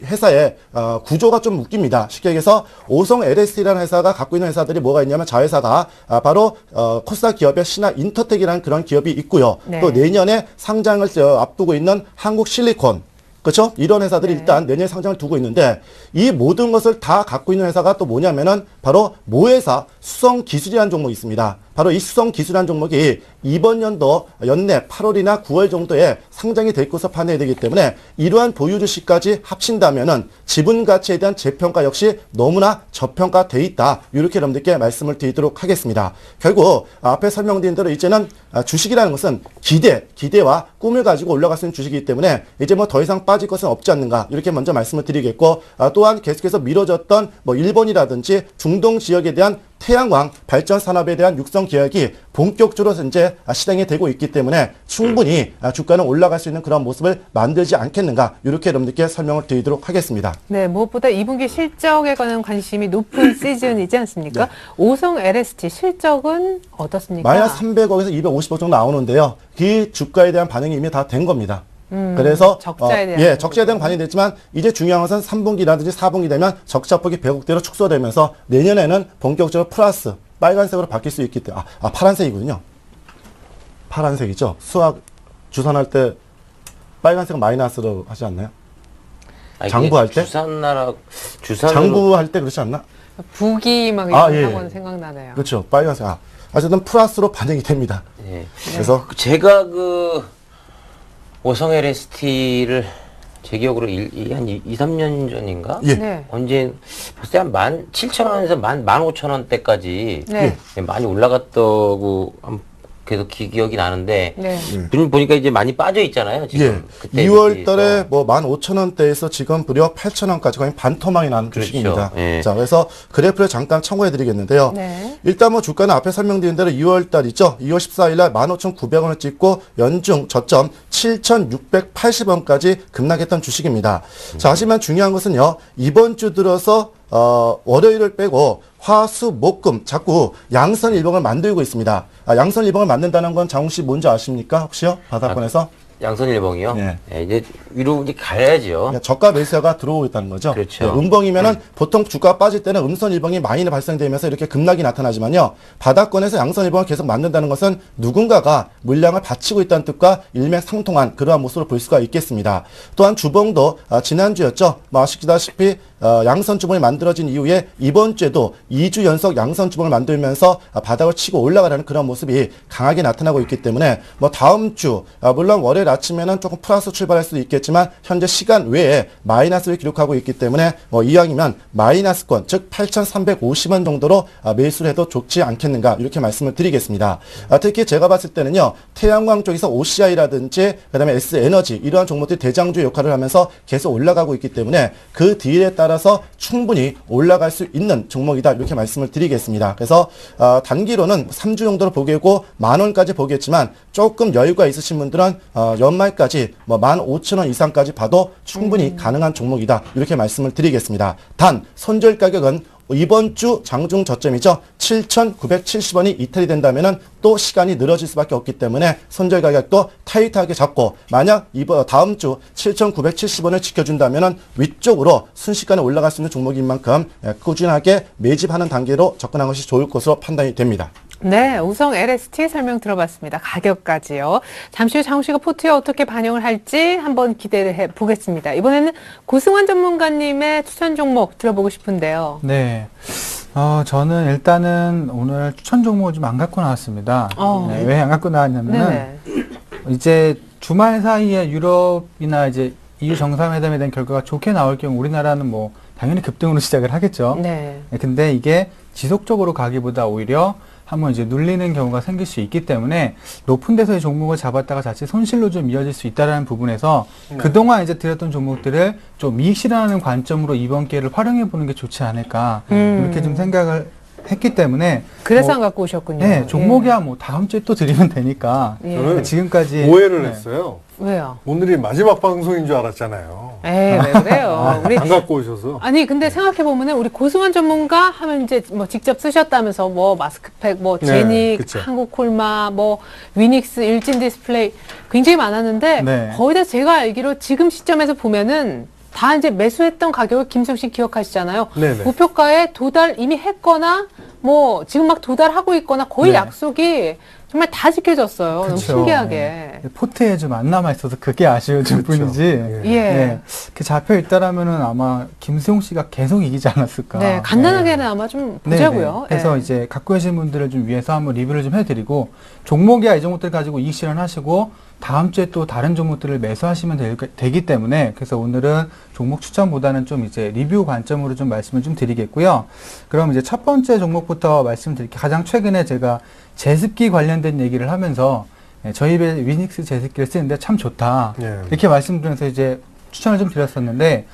S5: 회사의 구조가 좀 웃깁니다. 쉽게 얘기해서 오성 LST라는 회사가 갖고 있는 회사들이 뭐가 있냐면 자회사가 바로 코스닥 기업의 신화 인터텍이라는 그런 기업이 있고요.
S1: 네.
S5: 또 내년에 상장을 앞두고 있는 한국실리콘, 그렇죠? 이런 회사들이 일단 내년에 상장을 두고 있는데 이 모든 것을 다 갖고 있는 회사가 또 뭐냐면은 바로 모회사 수성기술이라는 종목이 있습니다. 바로 이 수성기술이라는 종목이 이번 연도 연내 8월이나 9월 정도에 상장이 될 것으로 판단이 되기 때문에 이러한 보유주식까지 합친다면은 지분 가치에 대한 재평가 역시 너무나 저평가돼 있다. 이렇게 여러분들께 말씀을 드리도록 하겠습니다. 결국 앞에 설명드린 대로 이제는 주식이라는 것은 기대와 꿈을 가지고 올라갈 수 있는 주식이기 때문에 이제 뭐 더 이상 빠질 것은 없지 않는가 이렇게 먼저 말씀을 드리겠고, 또한 계속해서 미뤄졌던 뭐 일본이라든지 중동 지역에 대한 태양광 발전 산업에 대한 육성 계약이 본격적으로 이제 실행이 되고 있기 때문에 충분히 주가는 올라갈 수 있는 그런 모습을 만들지 않겠는가 이렇게 여러분들께 설명을 드리도록 하겠습니다.
S1: 네, 무엇보다 2분기 실적에 관한 관심이 높은 시즌이지 않습니까? 오성 LST 실적은 어떻습니까?
S5: 마이너스 300억에서 250억 정도 나오는데요. 그 주가에 대한 반응이 이미 다 된 겁니다. 그래서
S1: 적자에 대한
S5: 적자에 대한 반응이 됐지만 이제 중요한 것은 3분기라든지 4분기 되면 적자폭이 100억대로 축소되면서 내년에는 본격적으로 플러스 빨간색으로 바뀔 수 있기 때문에 파란색이군요. 파란색이죠. 수학 주산할 때 빨간색은 마이너스로 하지 않나요? 장부할 때? 장부할 때 그렇지 않나?
S1: 부기 막 이런
S5: 예.
S1: 학원 생각나네요.
S5: 그렇죠. 빨간색. 어쨌든 플러스로 반영이 됩니다.
S3: 예.
S5: 그래서
S3: 제가 그 오성 LST를 제 기억으로 한 2, 3년 전인가?
S5: 예.
S1: 네.
S3: 언제 벌써 한 17,000원에서 15,000원대까지
S1: 네.
S3: 많이 올라갔다고 계속 기억이 나는데
S1: 네.
S3: 지금 보니까 이제 많이 빠져 있잖아요. 지금 그때
S5: 2월 달에
S3: 비해서.
S5: 뭐 15,000원대에서 지금 무려 8,000원까지 거의 반토막이 나는
S3: 그렇죠.
S5: 주식입니다.
S3: 예.
S5: 자, 그래서 그래프를 잠깐 참고해 드리겠는데요.
S1: 네.
S5: 일단 뭐 주가는 앞에 설명드린 대로 2월 달이죠. 2월 14일 날 15,900원을 찍고 연중 저점 7,680원까지 급락했던 주식입니다. 자, 하지만 중요한 것은요. 이번 주 들어서 월요일을 빼고 화, 수, 목, 금 자꾸 양선 일봉을 만들고 있습니다. 양선 일봉을 만든다는 건 장훈 씨 뭔지 아십니까? 혹시요? 바닥권에서?
S3: 양선일봉이요?
S5: 예.
S3: 예, 이제 위로 이제 가야죠.
S5: 저가 매수가 들어오고 있다는 거죠.
S3: 그렇죠.
S5: 음봉이면은 보통 주가가 빠질 때는 음선 일봉이 많이 발생되면서 이렇게 급락이 나타나지만요. 바닥권에서 양선 일봉을 계속 만든다는 것은 누군가가 물량을 받치고 있다는 뜻과 일맥상통한 그러한 모습을 볼 수가 있겠습니다. 또한 주봉도 지난주였죠. 아시다시피 양선 주봉이 만들어진 이후에 이번 주에도 2주 연속 양선 주봉을 만들면서 바닥을 치고 올라가라는 그런 모습이 강하게 나타나고 있기 때문에 뭐 다음 주 물론 월요일 아침에는 조금 플러스 출발할 수도 있겠지만 현재 시간 외에 마이너스를 기록하고 있기 때문에 뭐 이왕이면 마이너스권 즉 8,350원 정도로 매수를 해도 좋지 않겠는가 이렇게 말씀을 드리겠습니다. 특히 제가 봤을 때는요. 태양광 쪽에서 OCI라든지 그다음에 S에너지 이러한 종목들이 대장주 역할을 하면서 계속 올라가고 있기 때문에 그 뒤에 따라서 충분히 올라갈 수 있는 종목이다 이렇게 말씀을 드리겠습니다. 그래서 단기로는 3주 정도로 보겠고 10,000원까지 보겠지만 조금 여유가 있으신 분들은 연말까지 뭐 15,000원 이상까지 봐도 충분히 가능한 종목이다 이렇게 말씀을 드리겠습니다. 단 손절 가격은 이번 주 장중 저점이죠. 7,970원이 이탈이 된다면은 또 시간이 늘어질 수밖에 없기 때문에 손절 가격도 타이트하게 잡고 만약 다음 주 7,970원을 지켜준다면은 위쪽으로 순식간에 올라갈 수 있는 종목인 만큼 꾸준하게 매집하는 단계로 접근한 것이 좋을 것으로 판단이 됩니다.
S1: 네, 우성 LST 설명 들어봤습니다. 가격까지요. 잠시 후 장훈 씨가 포트에 어떻게 반영을 할지 한번 기대를 해보겠습니다. 이번에는 고승환 전문가님의 추천 종목 들어보고 싶은데요.
S4: 네. 저는 일단은 오늘 추천 종목을 좀 안 갖고 나왔습니다. 네, 왜 안 갖고 나왔냐면은
S1: 네네.
S4: 이제 주말 사이에 유럽이나 이제 EU 정상회담에 대한 결과가 좋게 나올 경우 우리나라는 뭐 당연히 급등으로 시작을 하겠죠.
S1: 네.
S4: 근데 이게 지속적으로 가기보다 오히려 한번 이제 눌리는 경우가 생길 수 있기 때문에 높은 데서의 종목을 잡았다가 자칫 손실로 좀 이어질 수 있다는 부분에서 그동안 이제 드렸던 종목들을 좀 이익 실현하는 관점으로 이번 기회를 활용해 보는 게 좋지 않을까 이렇게 좀 생각을 했기 때문에
S1: 그래서
S4: 뭐,
S1: 안 갖고 오셨군요.
S4: 네, 종목이야 뭐 다음 주에 또 드리면 되니까
S1: 예.
S2: 저는
S4: 지금까지
S2: 오해를
S4: 네.
S2: 했어요.
S1: 왜요?
S2: 오늘이 마지막 방송인 줄 알았잖아요.
S1: 에이, 왜 그래요? 우리
S2: 안 갖고 오셔서.
S1: 아니 근데 생각해보면은 우리 고승환 전문가 하면 이제 뭐 직접 쓰셨다면서 뭐 마스크팩, 뭐
S2: 네,
S1: 제닉,
S2: 그쵸.
S1: 한국콜마, 뭐 위닉스, 일진 디스플레이 굉장히 많았는데
S4: 네.
S1: 거의 다 제가 알기로 지금 시점에서 보면은 다 이제 매수했던 가격을 김수영 씨 기억하시잖아요.
S2: 네네.
S1: 목표가에 도달 이미 했거나 뭐 지금 막 도달하고 있거나 거의
S4: 네.
S1: 약속이 정말 다 지켜졌어요. 너무
S4: 그쵸.
S1: 신기하게.
S4: 네. 포트에 좀 안 남아 있어서 그게 아쉬울 뿐이지.
S2: 예.
S1: 예.
S4: 네. 그 잡혀 있다라면은 아마 김수용 씨가 계속 이기지 않았을까.
S1: 네, 간단하게는 아마 좀 보자고요.
S4: 네네. 그래서
S1: 예.
S4: 이제 갖고 계신 분들을 좀 위해서 한번 리뷰를 좀 해드리고 종목이야 이 종목들 가지고 이익 실현하시고 다음 주에 또 다른 종목들을 매수하시면 되기 때문에 그래서 오늘은 종목 추천보다는 좀 이제 리뷰 관점으로 좀 말씀을 좀 드리겠고요. 그럼 이제 첫 번째 종목부터 말씀드릴게요. 가장 최근에 제가 제습기 관련된 얘기를 하면서 저희 집에 위닉스 제습기를 쓰는데 참 좋다.
S2: 예.
S4: 이렇게 말씀드리면서 이제 추천을 좀 드렸었는데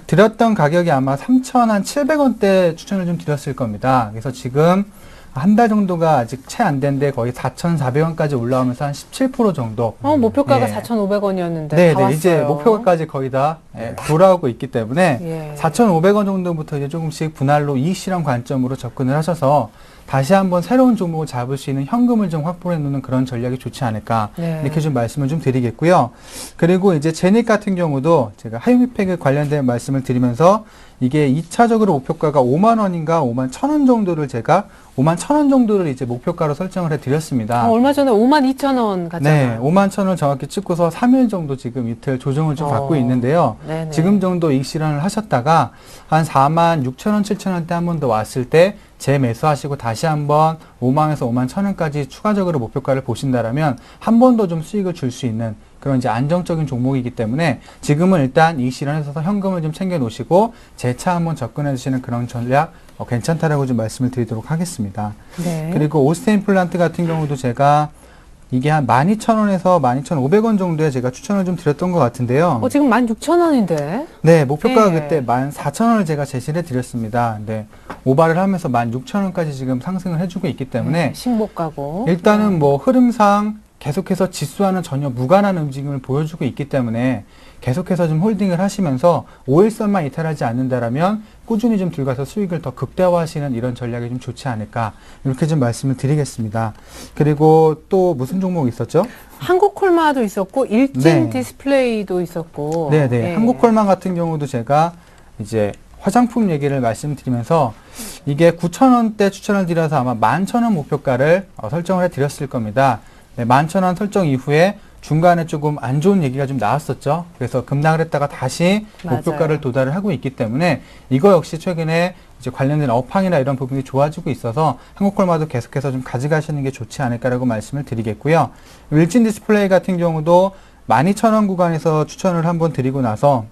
S4: 드렸던 가격이 아마 3,700원대 추천을 좀 드렸을 겁니다. 그래서 지금 한 달 정도가 아직 채 안 됐는데 거의 4,400원까지 올라오면서 한 17% 정도.
S1: 목표가가
S4: 예.
S1: 4,500원이었는데
S4: 네,
S1: 다
S4: 네,
S1: 왔어요.
S4: 이제 목표가까지 거의 다 돌아오고 있기 때문에
S1: 예.
S4: 4,500원 정도부터 이제 조금씩 분할로 이익 실현 관점으로 접근을 하셔서 다시 한번 새로운 종목을 잡을 수 있는 현금을 좀 확보해 놓는 그런 전략이 좋지 않을까
S1: 네.
S4: 이렇게 좀 말씀을 좀 드리겠고요. 그리고 이제 제닉 같은 경우도 제가 하이미팩에 관련된 말씀을 드리면서 이게 2차적으로 목표가가 5만 원인가 5만 1,000원 정도를 제가 5만 1,000원 정도를 이제 목표가로 설정을 해 드렸습니다.
S1: 얼마 전에 52,000원
S4: 네,
S1: 갔잖아요.
S4: 5만 1,000원을 정확히 찍고서 3일 정도 지금 이틀 조정을 좀 받고 있는데요.
S1: 네네.
S4: 지금 정도 이익 실현을 하셨다가 한 4만 6천원, 7천원대 한 번 더 왔을 때 재매수하시고 다시 한번 5만에서 5만 1,000원까지 추가적으로 목표가를 보신다라면 한 번 더 좀 수익을 줄 수 있는 그런 이제 안정적인 종목이기 때문에 지금은 일단 이익 실현해서 현금을 좀 챙겨 놓으시고 재차 한번 접근해 주시는 그런 전략 괜찮다라고 좀 말씀을 드리도록 하겠습니다.
S1: 네.
S4: 그리고 오스테인 플란트 같은 경우도 제가 이게 한 12,000원에서 12,500원 정도에 제가 추천을 좀 드렸던 것 같은데요.
S1: 지금 16,000원인데.
S4: 네, 목표가가
S1: 네.
S4: 그때 14,000원을 제가 제시를 해드렸습니다. 네, 오바를 하면서 16,000원까지 지금 상승을 해주고 있기 때문에
S1: 신고가고.
S4: 일단은 뭐 흐름상 계속해서 지수와는 전혀 무관한 움직임을 보여주고 있기 때문에 계속해서 좀 홀딩을 하시면서 5일선만 이탈하지 않는다라면 꾸준히 좀 들어가서 수익을 더 극대화하시는 이런 전략이 좀 좋지 않을까 이렇게 좀 말씀을 드리겠습니다. 그리고 또 무슨 종목 있었죠?
S1: 한국콜마도 있었고 일진
S4: 네.
S1: 디스플레이도 있었고.
S4: 네네. 한국콜만 같은 경우도 제가 이제 화장품 얘기를 말씀드리면서 이게 9,000원대 추천을 드려서 아마 11,000원 목표가를 설정을 해드렸을 겁니다. 네, 11,000원 설정 이후에 중간에 조금 안 좋은 얘기가 좀 나왔었죠. 그래서 급락을 했다가 다시
S1: 맞아요.
S4: 목표가를 도달을 하고 있기 때문에 이거 역시 최근에 이제 관련된 업황이나 이런 부분이 좋아지고 있어서 한국콜마도 계속해서 좀 가져가시는 게 좋지 않을까라고 말씀을 드리겠고요. 일진 디스플레이 같은 경우도 12,000원 구간에서 추천을 한번 드리고 나서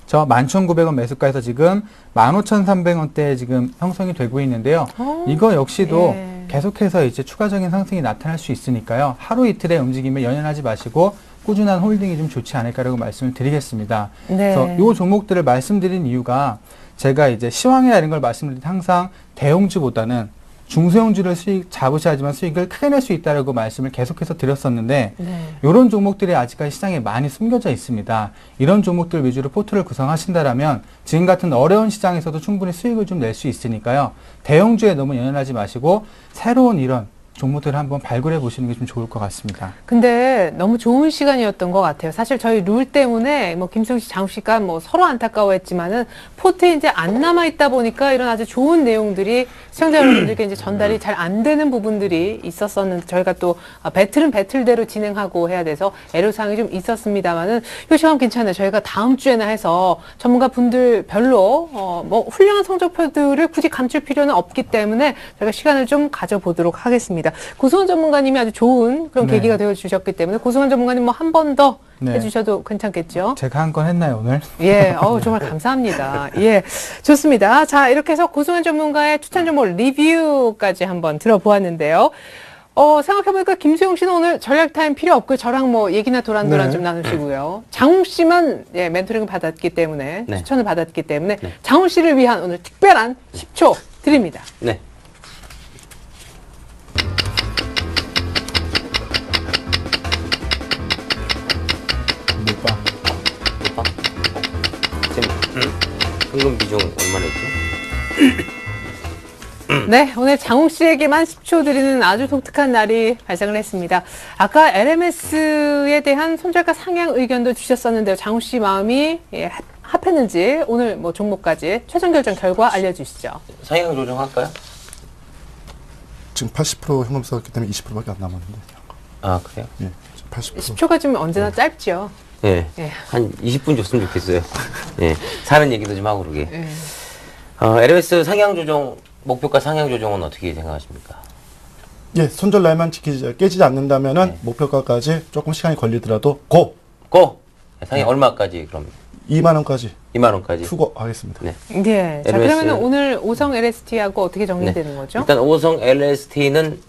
S4: 저 11,900원 매수가에서 지금 15,300원대에 지금 형성이 되고 있는데요. 이거 역시도
S1: 예.
S4: 계속해서 이제 추가적인 상승이 나타날 수 있으니까요. 하루 이틀의 움직임에 연연하지 마시고 꾸준한 홀딩이 좀 좋지 않을까라고 말씀을 드리겠습니다.
S1: 네.
S4: 그래서 이 종목들을 말씀드린 이유가 제가 이제 시황이나 이런 걸 말씀드릴 때 항상 대형주보다는 중소형주를 잡으셔야지만 수익을 크게 낼 수 있다라고 말씀을 계속해서 드렸었는데
S1: 네.
S4: 이런 종목들이 아직까지 시장에 많이 숨겨져 있습니다. 이런 종목들 위주로 포트를 구성하신다라면 지금 같은 어려운 시장에서도 충분히 수익을 좀 낼 수 있으니까요. 대형주에 너무 연연하지 마시고 새로운 이런 종목들을 한번 발굴해 보시는 게 좀 좋을 것 같습니다.
S1: 근데 너무 좋은 시간이었던 것 같아요. 사실 저희 룰 때문에 뭐 김수영 씨, 장욱 씨가 뭐 서로 안타까워했지만은 포트에 이제 안 남아 있다 보니까 이런 아주 좋은 내용들이 시청자 여러분들께 이제 전달이 잘 안 되는 부분들이 있었었는데 저희가 또 배틀은 배틀대로 진행하고 해야 돼서 애로사항이 좀 있었습니다만은 이 시간 괜찮아요. 저희가 다음 주에나 해서 전문가 분들 별로 뭐 훌륭한 성적표들을 굳이 감출 필요는 없기 때문에 저희가 시간을 좀 가져보도록 하겠습니다. 고승원 전문가님이 아주 좋은 그런
S4: 네.
S1: 계기가 되어 주셨기 때문에 고승원 전문가님 뭐 한 번 더
S4: 네.
S1: 해주셔도 괜찮겠죠?
S4: 제가 한 건 했나요, 오늘?
S1: 예, 정말 감사합니다. 예, 좋습니다. 자, 이렇게 해서 고승원 전문가의 추천 종목 리뷰까지 한번 들어보았는데요. 생각해보니까 김수영 씨는 오늘 전략 타임 필요 없고 저랑 뭐 얘기나 도란도란
S2: 네.
S1: 좀 나누시고요. 장훈 씨만 예, 멘토링을 받았기 때문에
S3: 네.
S1: 추천을 받았기 때문에
S3: 네.
S1: 장훈 씨를 위한 오늘 특별한 10초 드립니다.
S3: 네.
S4: 물바.
S3: 오빠. 지금 현금 비중 얼마나 있죠?
S1: 네, 오늘 장욱 씨에게만 10초 드리는 아주 독특한 날이 발생을 했습니다. 아까 LMS에 대한 손절가 상향 의견도 주셨었는데요. 장욱 씨 마음이 예, 합했는지 오늘 뭐 종목까지 최종 결정 결과 알려주시죠.
S3: 상향 조정할까요?
S5: 지금 80% 현금 썼기 때문에 20%밖에 안 남았는데.
S3: 아, 그래요?
S5: 예, 80%.
S1: 10초가 좀 언제나 짧죠.
S3: 예.
S1: 예.
S3: 한 20분 줬으면 좋겠어요. 예. 사는 얘기도 좀 하고 그러게.
S1: 예.
S3: LMS 상향 조정, 목표가 상향 조정은 어떻게 생각하십니까?
S5: 예, 손절 라인만 깨지지 않는다면은
S3: 네.
S5: 목표가까지 조금 시간이 걸리더라도 고!
S3: 고! 상향 얼마까지 그럼?
S5: 2만 원까지
S3: 2만 원까지.
S5: 투고하겠습니다.
S3: 네.
S1: 예. 자,
S3: LMS.
S1: 그러면 오늘 오성 LST하고 어떻게 정리되는 거죠?
S3: 일단 오성 LST는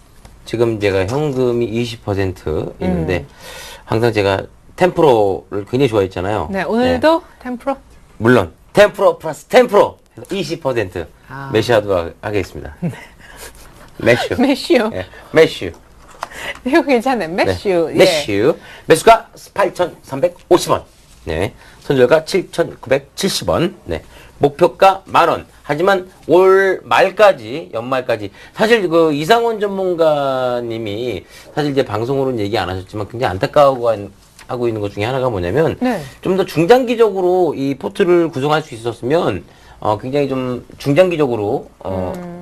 S3: 지금 제가 현금이 20% 있는데 항상 제가 10%를 굉장히 좋아했잖아요.
S1: 네, 오늘도 10%?
S3: 물론 10% 플러스 10% 20%
S1: 아.
S3: 매수하도록 하겠습니다. 매수.
S1: 매슈.
S3: 예, 매수.
S1: 이거 괜찮네. 매슈.
S3: 네, 매수. 매수가 8,350원. 네. 손절가 7,970원. 네. 목표가 10,000원. 하지만 올 말까지, 연말까지. 사실 그 이상원 전문가님이 사실 이제 방송으로는 얘기 안 하셨지만 굉장히 안타까워하고 있는 것 중에 하나가 뭐냐면
S1: 네.
S3: 좀 더 중장기적으로 이 포트를 구성할 수 있었으면 굉장히 좀 중장기적으로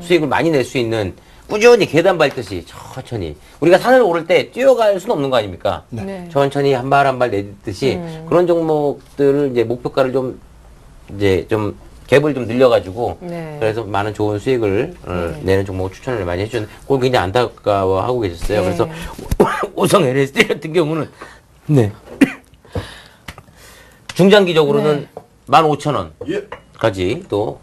S3: 수익을 많이 낼 수 있는 꾸준히 계단 밟듯이 천천히 우리가 산을 오를 때 뛰어갈 수는 없는 거 아닙니까?
S1: 네.
S3: 천천히 한 발 한 발 내딛듯이 그런 종목들을 이제 목표가를 좀 이제 좀 갭을 좀 늘려가지고
S1: 네.
S3: 그래서 많은 좋은 수익을 내는 종목을 추천을 많이 해주는데 그걸 굉장히 안타까워하고 계셨어요.
S1: 네.
S3: 그래서 오성 LSD 같은 경우는 네 중장기적으로는 15,000원까지 또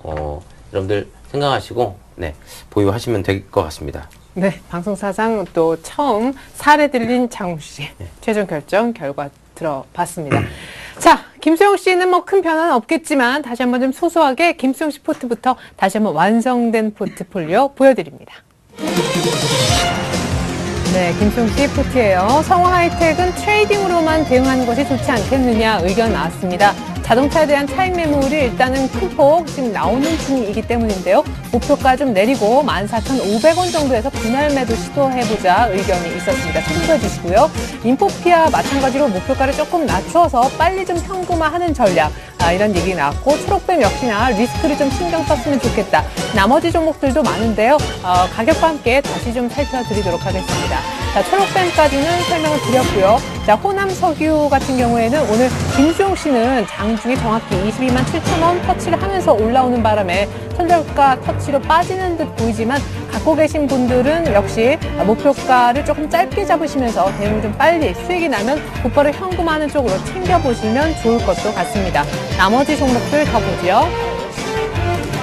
S3: 여러분들 생각하시고 네 보유하시면 될 것 같습니다.
S1: 네, 방송사상 또 처음 사례 들린 장훈 씨 최종 결정 결과 들어봤습니다. 자, 김수영 씨는 뭐 큰 변화는 없겠지만 다시 한번 좀 소소하게 김수영 씨 포트부터 다시 한번 완성된 포트폴리오 보여드립니다. 네, 김수영 씨 포트예요. 성화 하이텍은 트레이딩으로만 대응하는 것이 좋지 않겠느냐 의견 나왔습니다. 자동차에 대한 차익 매물이 일단은 큰 폭 지금 나오는 중이기 때문인데요. 목표가 좀 내리고 14,500원 정도에서 분할 매도 시도해보자 의견이 있었습니다. 참고해 주시고요. 인포피아 마찬가지로 목표가를 조금 낮춰서 빨리 좀 현금화하는 전략 이런 얘기 나왔고 초록뱀 역시나 리스크를 좀 신경 썼으면 좋겠다. 나머지 종목들도 많은데요. 가격과 함께 다시 좀 살펴드리도록 하겠습니다. 자, 초록뱀까지는 설명을 드렸고요. 자, 호남석유 같은 경우에는 오늘 김수용 씨는 장중에 정확히 22만 7천원 터치를 하면서 올라오는 바람에 손절가 터치로 빠지는 듯 보이지만 갖고 계신 분들은 역시 목표가를 조금 짧게 잡으시면서 대응을 좀 빨리 수익이 나면 곧바로 현금화하는 쪽으로 챙겨보시면 좋을 것도 같습니다. 나머지 종목들 더 보죠.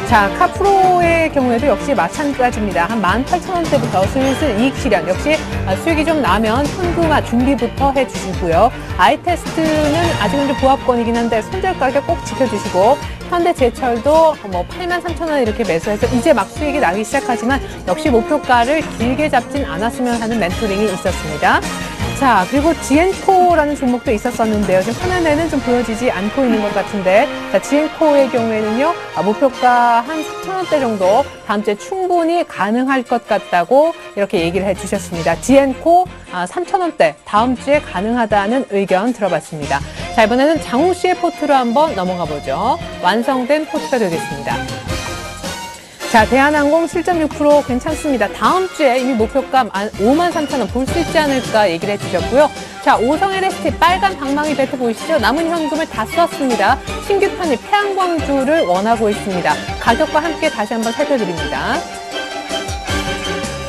S1: 자, 카프로의 경우에도 역시 마찬가지입니다. 한 18,000원대부터 슬슬 이익 실현, 역시 수익이 좀 나면 현금화 준비부터 해주시고요. 아이테스트는 아직은 좀 보합권이긴 한데 손절 가격 꼭 지켜주시고, 현대제철도 뭐 83,000원 이렇게 매수해서 이제 막 수익이 나기 시작하지만 역시 목표가를 길게 잡진 않았으면 하는 멘토링이 있었습니다. 자, 그리고 지엔코라는 종목도 있었었는데요. 지금 화면에는 좀 보여지지 않고 있는 것 같은데, 자, 지엔코의 경우에는요, 목표가 한 4,000원대 정도 다음 주에 충분히 가능할 것 같다고 이렇게 얘기를 해주셨습니다. 지엔코 3,000원대 다음 주에 가능하다는 의견 들어봤습니다. 자, 이번에는 장우 씨의 포트로 한번 넘어가 보죠. 완성된 포트가 되겠습니다. 자, 대한항공 7.6% 괜찮습니다. 다음 주에 이미 목표가 53,000원 볼 수 있지 않을까 얘기를 해주셨고요. 자, 오성 LST 빨간 방망이 배트 보이시죠? 남은 현금을 다 썼습니다. 신규 편입 태양광주를 원하고 있습니다. 가격과 함께 다시 한번 살펴드립니다.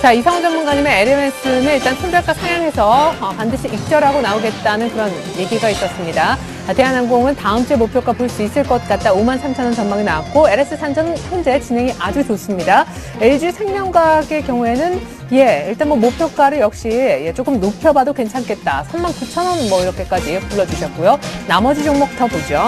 S1: 자, 이상훈 전문가님의 LMS는 일단 손절가 상향해서 반드시 익절하고 나오겠다는 그런 얘기가 있었습니다. 대한항공은 다음 주에 목표가 볼 수 있을 것 같다. 53,000원 전망이 나왔고, LS산전은 현재 진행이 아주 좋습니다. LG생명과학의 경우에는 일단 뭐 목표가를 역시 조금 높여봐도 괜찮겠다. 39,000원 뭐 이렇게까지 불러주셨고요. 나머지 종목 더 보죠.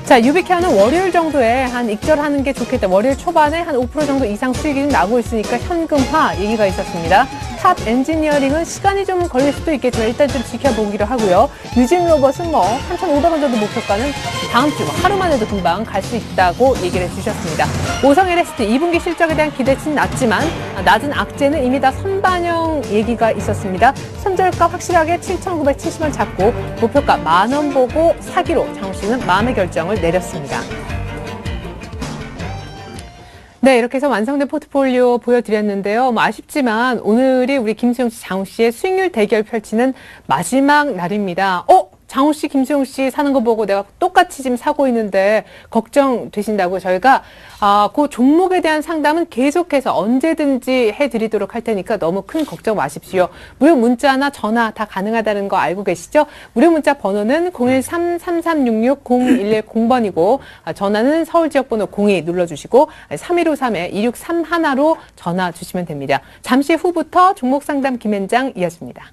S1: 자, 유비케어는 월요일 정도에 한 익절하는 게 좋겠다. 월요일 초반에 한 5% 정도 이상 수익이 좀 나고 있으니까 현금화 얘기가 있었습니다. 탑 엔지니어링은 시간이 좀 걸릴 수도 있겠지만 일단 좀 지켜보기로 하고요. 유진 로봇은 뭐 3,500원 정도 목표가는 다음 주 하루만 해도 금방 갈 수 있다고 얘기를 해주셨습니다. 오성 LST 2분기 실적에 대한 기대치는 낮지만 낮은 악재는 이미 다 선반영 얘기가 있었습니다. 손절가 확실하게 7,970원 잡고 목표가 10,000원 보고 사기로 장우 씨는 마음의 결정을 내렸습니다. 네, 이렇게 해서 완성된 포트폴리오 보여드렸는데요. 뭐 아쉽지만 오늘이 우리 김수영 씨, 장우 씨의 수익률 대결 펼치는 마지막 날입니다. 장우 씨, 김수영 씨 사는 거 보고 내가 똑같이 지금 사고 있는데 걱정되신다고 저희가 그 종목에 대한 상담은 계속해서 언제든지 해드리도록 할 테니까 너무 큰 걱정 마십시오. 무료 문자나 전화 다 가능하다는 거 알고 계시죠? 무료 문자 번호는 013-3366-0110번이고 전화는 서울 지역번호 02 눌러주시고 3153-2631로 전화 주시면 됩니다. 잠시 후부터 종목 상담 김현장 이어집니다.